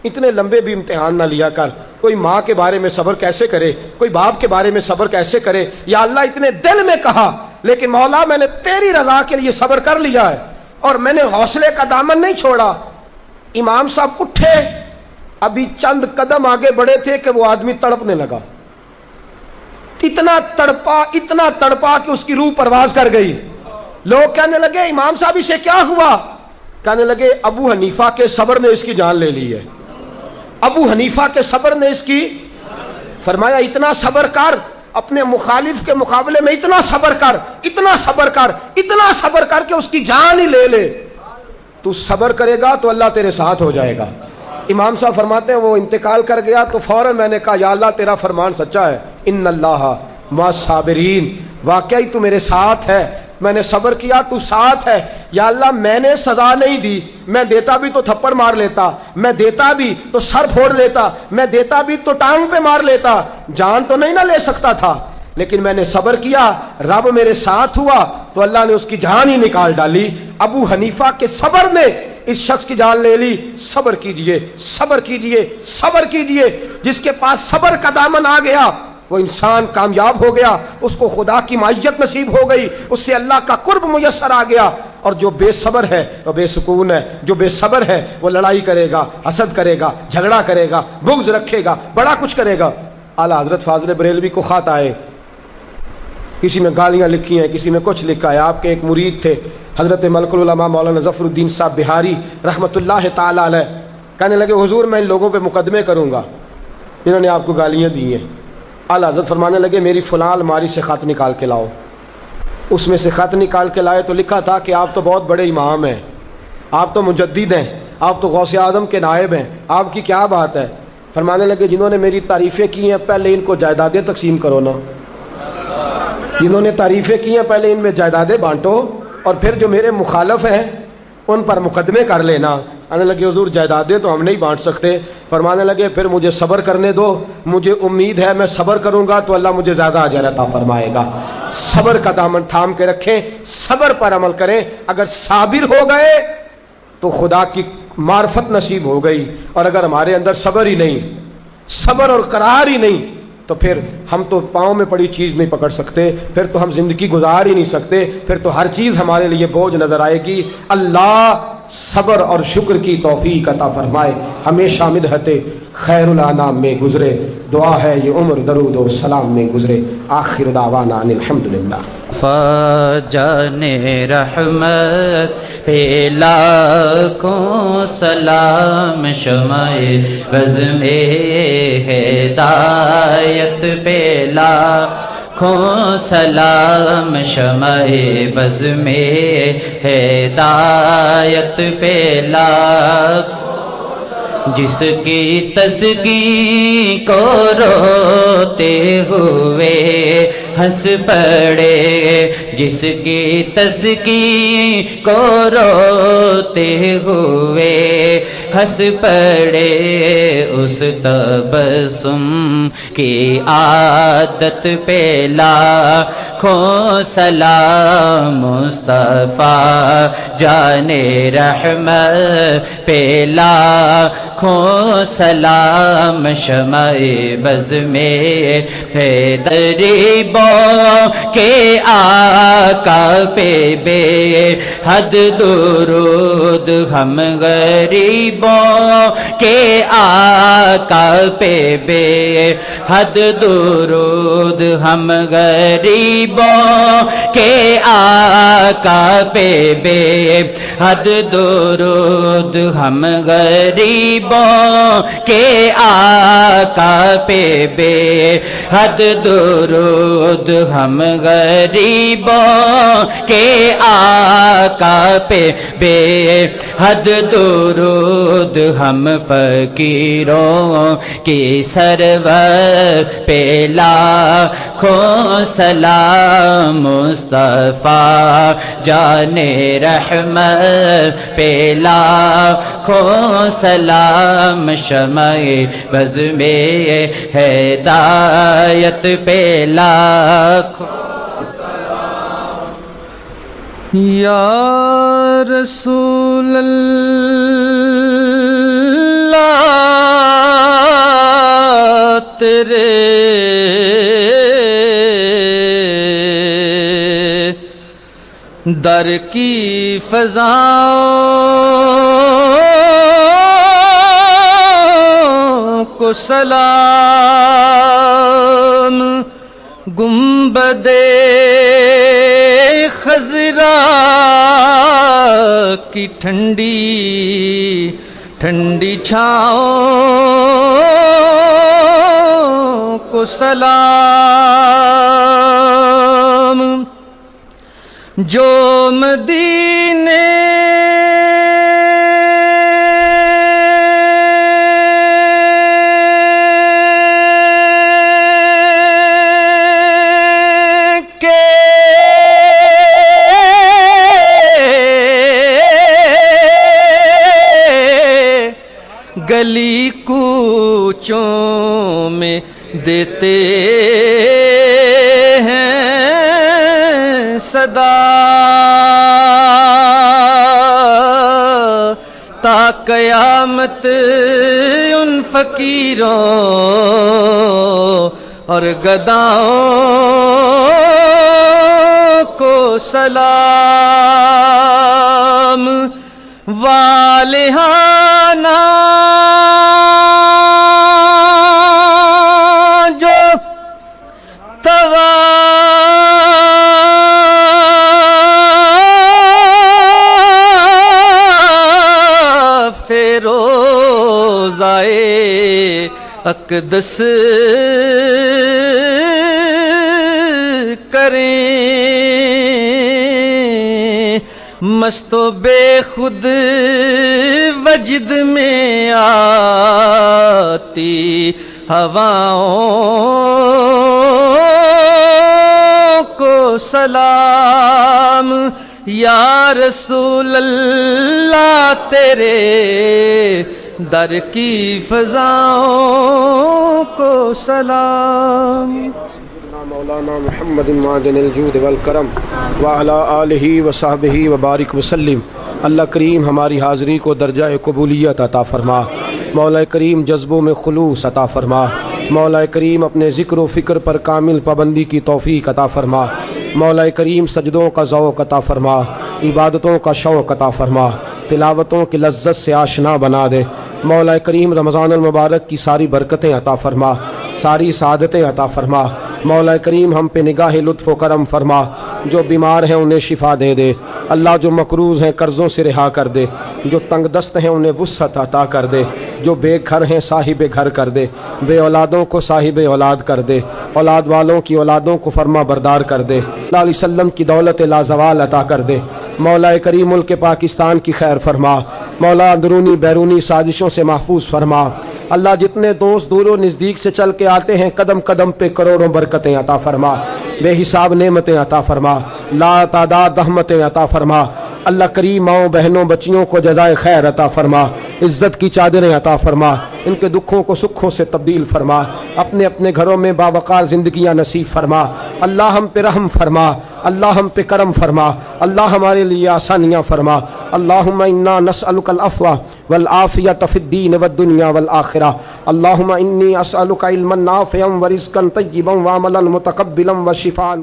اتنے لمبے بھی امتحان نہ لیا کر, کوئی ماں کے بارے میں صبر کیسے کرے, کوئی باپ کے بارے میں صبر کیسے کرے, یا اللہ اتنے دل میں کہا, لیکن مولا میں نے تیری رضا کے لیے صبر کر لیا ہے, اور میں نے حوصلے کا دامن نہیں چھوڑا. امام صاحب اٹھے, ابھی چند قدم آگے بڑھے تھے کہ وہ آدمی تڑپنے لگا. اتنا تڑپا کہ اس کی روح پرواز کر گئی. لوگ کہنے لگے امام صاحب اسے کیا ہوا؟ کہنے لگے ابو حنیفہ کے صبر نے اس کی جان لے لی ہے. ابو حنیفہ کے صبر نے اس کی, فرمایا اتنا صبر کر, اپنے مخالف کے مقابلے میں اتنا صبر کر, اتنا صبر کر, اتنا صبر کر کہ اس کی جان ہی لے لے. تو صبر کرے گا تو اللہ تیرے ساتھ ہو جائے گا. امام صاحب فرماتے ہیں وہ انتقال کر گیا تو فوراً میں نے کہا یا اللہ تیرا فرمان سچا ہے, ان اللہ مع الصابرین, واقعی تو میرے ساتھ ہے, میں نے صبر کیا تو ساتھ ہے. یا اللہ میں نے سزا نہیں دی, میں دیتا بھی تو تھپڑ مار لیتا, میں دیتا بھی تو سر پھوڑ لیتا, میں دیتا بھی تو ٹانگ پہ مار لیتا, جان تو نہیں نہ لے سکتا تھا, لیکن میں نے صبر کیا, رب میرے ساتھ ہوا تو اللہ نے اس کی جان ہی نکال ڈالی. ابو حنیفہ کے صبر نے اس شخص کی جان لے لی. صبر کیجئے, صبر کیجئے, صبر کیجئے. جس کے پاس صبر کا دامن آ گیا وہ انسان کامیاب ہو گیا, اس کو خدا کی معیت نصیب ہو گئی, اس سے اللہ کا قرب میسر آ گیا. اور جو بے صبر ہے وہ بے سکون ہے, جو بے صبر ہے وہ لڑائی کرے گا, حسد کرے گا, جھگڑا کرے گا, بغض رکھے گا, بڑا کچھ کرے گا. اعلیٰ حضرت فاضل بریلوی کو خط آئے, کسی میں گالیاں لکھی ہیں, کسی میں کچھ لکھا ہے. آپ کے ایک مرید تھے حضرت ملک العلماء مولانا ظفر الدین صاحب بہاری رحمۃ اللہ تعالی علیہ, کہنے لگے حضور میں ان لوگوں پہ مقدمے کروں گا جنہوں نے آپ کو گالیاں دی ہیں. اعلیٰ حضرت فرمانے لگے میری فلاں الماری سے خط نکال کے لاؤ. اس میں سے خط نکال کے لائے تو لکھا تھا کہ آپ تو بہت بڑے امام ہیں, آپ تو مجدد ہیں, آپ تو غوث اعظم کے نائب ہیں, آپ کی کیا بات ہے. فرمانے لگے جنہوں نے میری تعریفیں کی ہیں پہلے ان کو جائیدادیں تقسیم کرو نا, جنہوں نے تعریفیں کی ہیں پہلے ان میں جائیدادیں بانٹو, اور پھر جو میرے مخالف ہیں ان پر مقدمے کر لینا. آنے لگے حضور جائیدادیں تو ہم نہیں بانٹ سکتے. فرمانے لگے پھر مجھے صبر کرنے دو, مجھے امید ہے میں صبر کروں گا تو اللہ مجھے زیادہ اجر عطا فرمائے گا. صبر کا دامن تھام کے رکھیں, صبر پر عمل کریں. اگر صابر ہو گئے تو خدا کی معرفت نصیب ہو گئی, اور اگر ہمارے اندر صبر ہی نہیں, صبر اور قرار ہی نہیں, تو پھر ہم تو پاؤں میں پڑی چیز نہیں پکڑ سکتے، پھر تو ہم زندگی گزار ہی نہیں سکتے، پھر تو ہر چیز ہمارے لیے بوجھ نظر آئے گی۔ اللہ صبر اور شکر کی توفیق عطا فرمائے، ہمیشہ مدحت خیر الانام میں گزرے، دعا ہے یہ عمر درود و سلام میں گزرے۔ آخر دعوانا ان الحمدللہ۔ فاجان رحمت پہ لاکھوں سلام، شمع بز میں ہدایت پہ لاکھوں سلام، شمع بز میں ہدایت پہ لاکھوں، جس کی تسکین کو روتے ہوئے ہنس پڑے، جس کی تسکین کو روتے ہوئے ہنس پڑے، اس تبسم کی عادت پہ لاکھوں سلام، مصطفیٰ جان رحمت پہ لاکھوں سلام، شمع بز میں ہے غریبوں کے آقا پہ بے حد درود، ہم غریبوں کے آقا پہ بے حد درود، ہم غریبوں کے آقا پہ بے حد درود، ہم غریبوں کے آقا پہ بے حد درود، ہم غریبوں کے آقا پہ بے حد درود، ہم فقیروں کی سرور پہ لاکھوں سلام، مصطفیٰ جان رحمت پہ لاکھوں سلام، شمع بز میں ہدایت پہ لاکھوں یا رسول اللہ تیرے در کی فضاؤں کو سلام، گنبد خضرا کی ٹھنڈی ٹھنڈی چھاؤں کو سلام، جو مدینے گلی کوچوں میں دیتے ہیں صدا، تا قیامت ان فقیروں اور گداؤں کو سلام، والہانہ جو طواف روضائے اقدس کریں، مست و بے خود وجد میں آتی ہواؤں کو سلام، یا رسول اللہ تیرے در کی فضاؤں کو سلام۔ مولانا محمد معدن الجود والکرم وعلی آلہ وصحبہ وبارک وسلم۔ اللہ کریم ہماری حاضری کو درجہ قبولیت عطا فرما، مولا کریم جذبوں میں خلوص عطا فرما، مولا کریم اپنے ذکر و فکر پر کامل پابندی کی توفیق عطا فرما۔ مولا کریم سجدوں کا ذوق عطا فرما، عبادتوں کا شوق عطا فرما، تلاوتوں کی لذت سے آشنا بنا دے۔ مولا کریم رمضان المبارک کی ساری برکتیں عطا فرما، ساری سعادتیں عطا فرما۔ مولا کریم ہم پہ نگاہ لطف و کرم فرما، جو بیمار ہیں انہیں شفا دے دے اللہ، جو مقروض ہیں قرضوں سے رہا کر دے، جو تنگ دست ہیں انہیں وسعت عطا کر دے، جو بے گھر ہیں صاحب گھر کر دے، بے اولادوں کو صاحب اولاد کر دے، اولاد والوں کی اولادوں کو فرما بردار کر دے، اللہ علیہ وسلم کی دولت لازوال عطا کر دے۔ مولا کریم ملک پاکستان کی خیر فرما، مولا اندرونی بیرونی سازشوں سے محفوظ فرما۔ اللہ جتنے دوست دور و نزدیک سے چل کے آتے ہیں قدم قدم پہ کروڑوں برکتیں عطا فرما، بے حساب نعمتیں عطا فرما، لا تعداد رحمتیں عطا فرما۔ اللہ کریم ماؤں بہنوں بچیوں کو جزائے خیر عطا فرما، عزت کی چادریں عطا فرما، ان کے دکھوں کو سکھوں سے تبدیل فرما، اپنے اپنے گھروں میں باوقار زندگیاں نصیب فرما۔ اللہ ہم پہ رحم فرما، اللہ ہم پہ کرم فرما، اللہ ہمارے لیے آسانیاں فرما۔ اللہم انا نسألک العفو والعافیۃ فی الدین والدنیا والآخرہ۔ اللہم انی اسألک علما نافعا ورزقا طیبا وعملا متقبلا وشفاء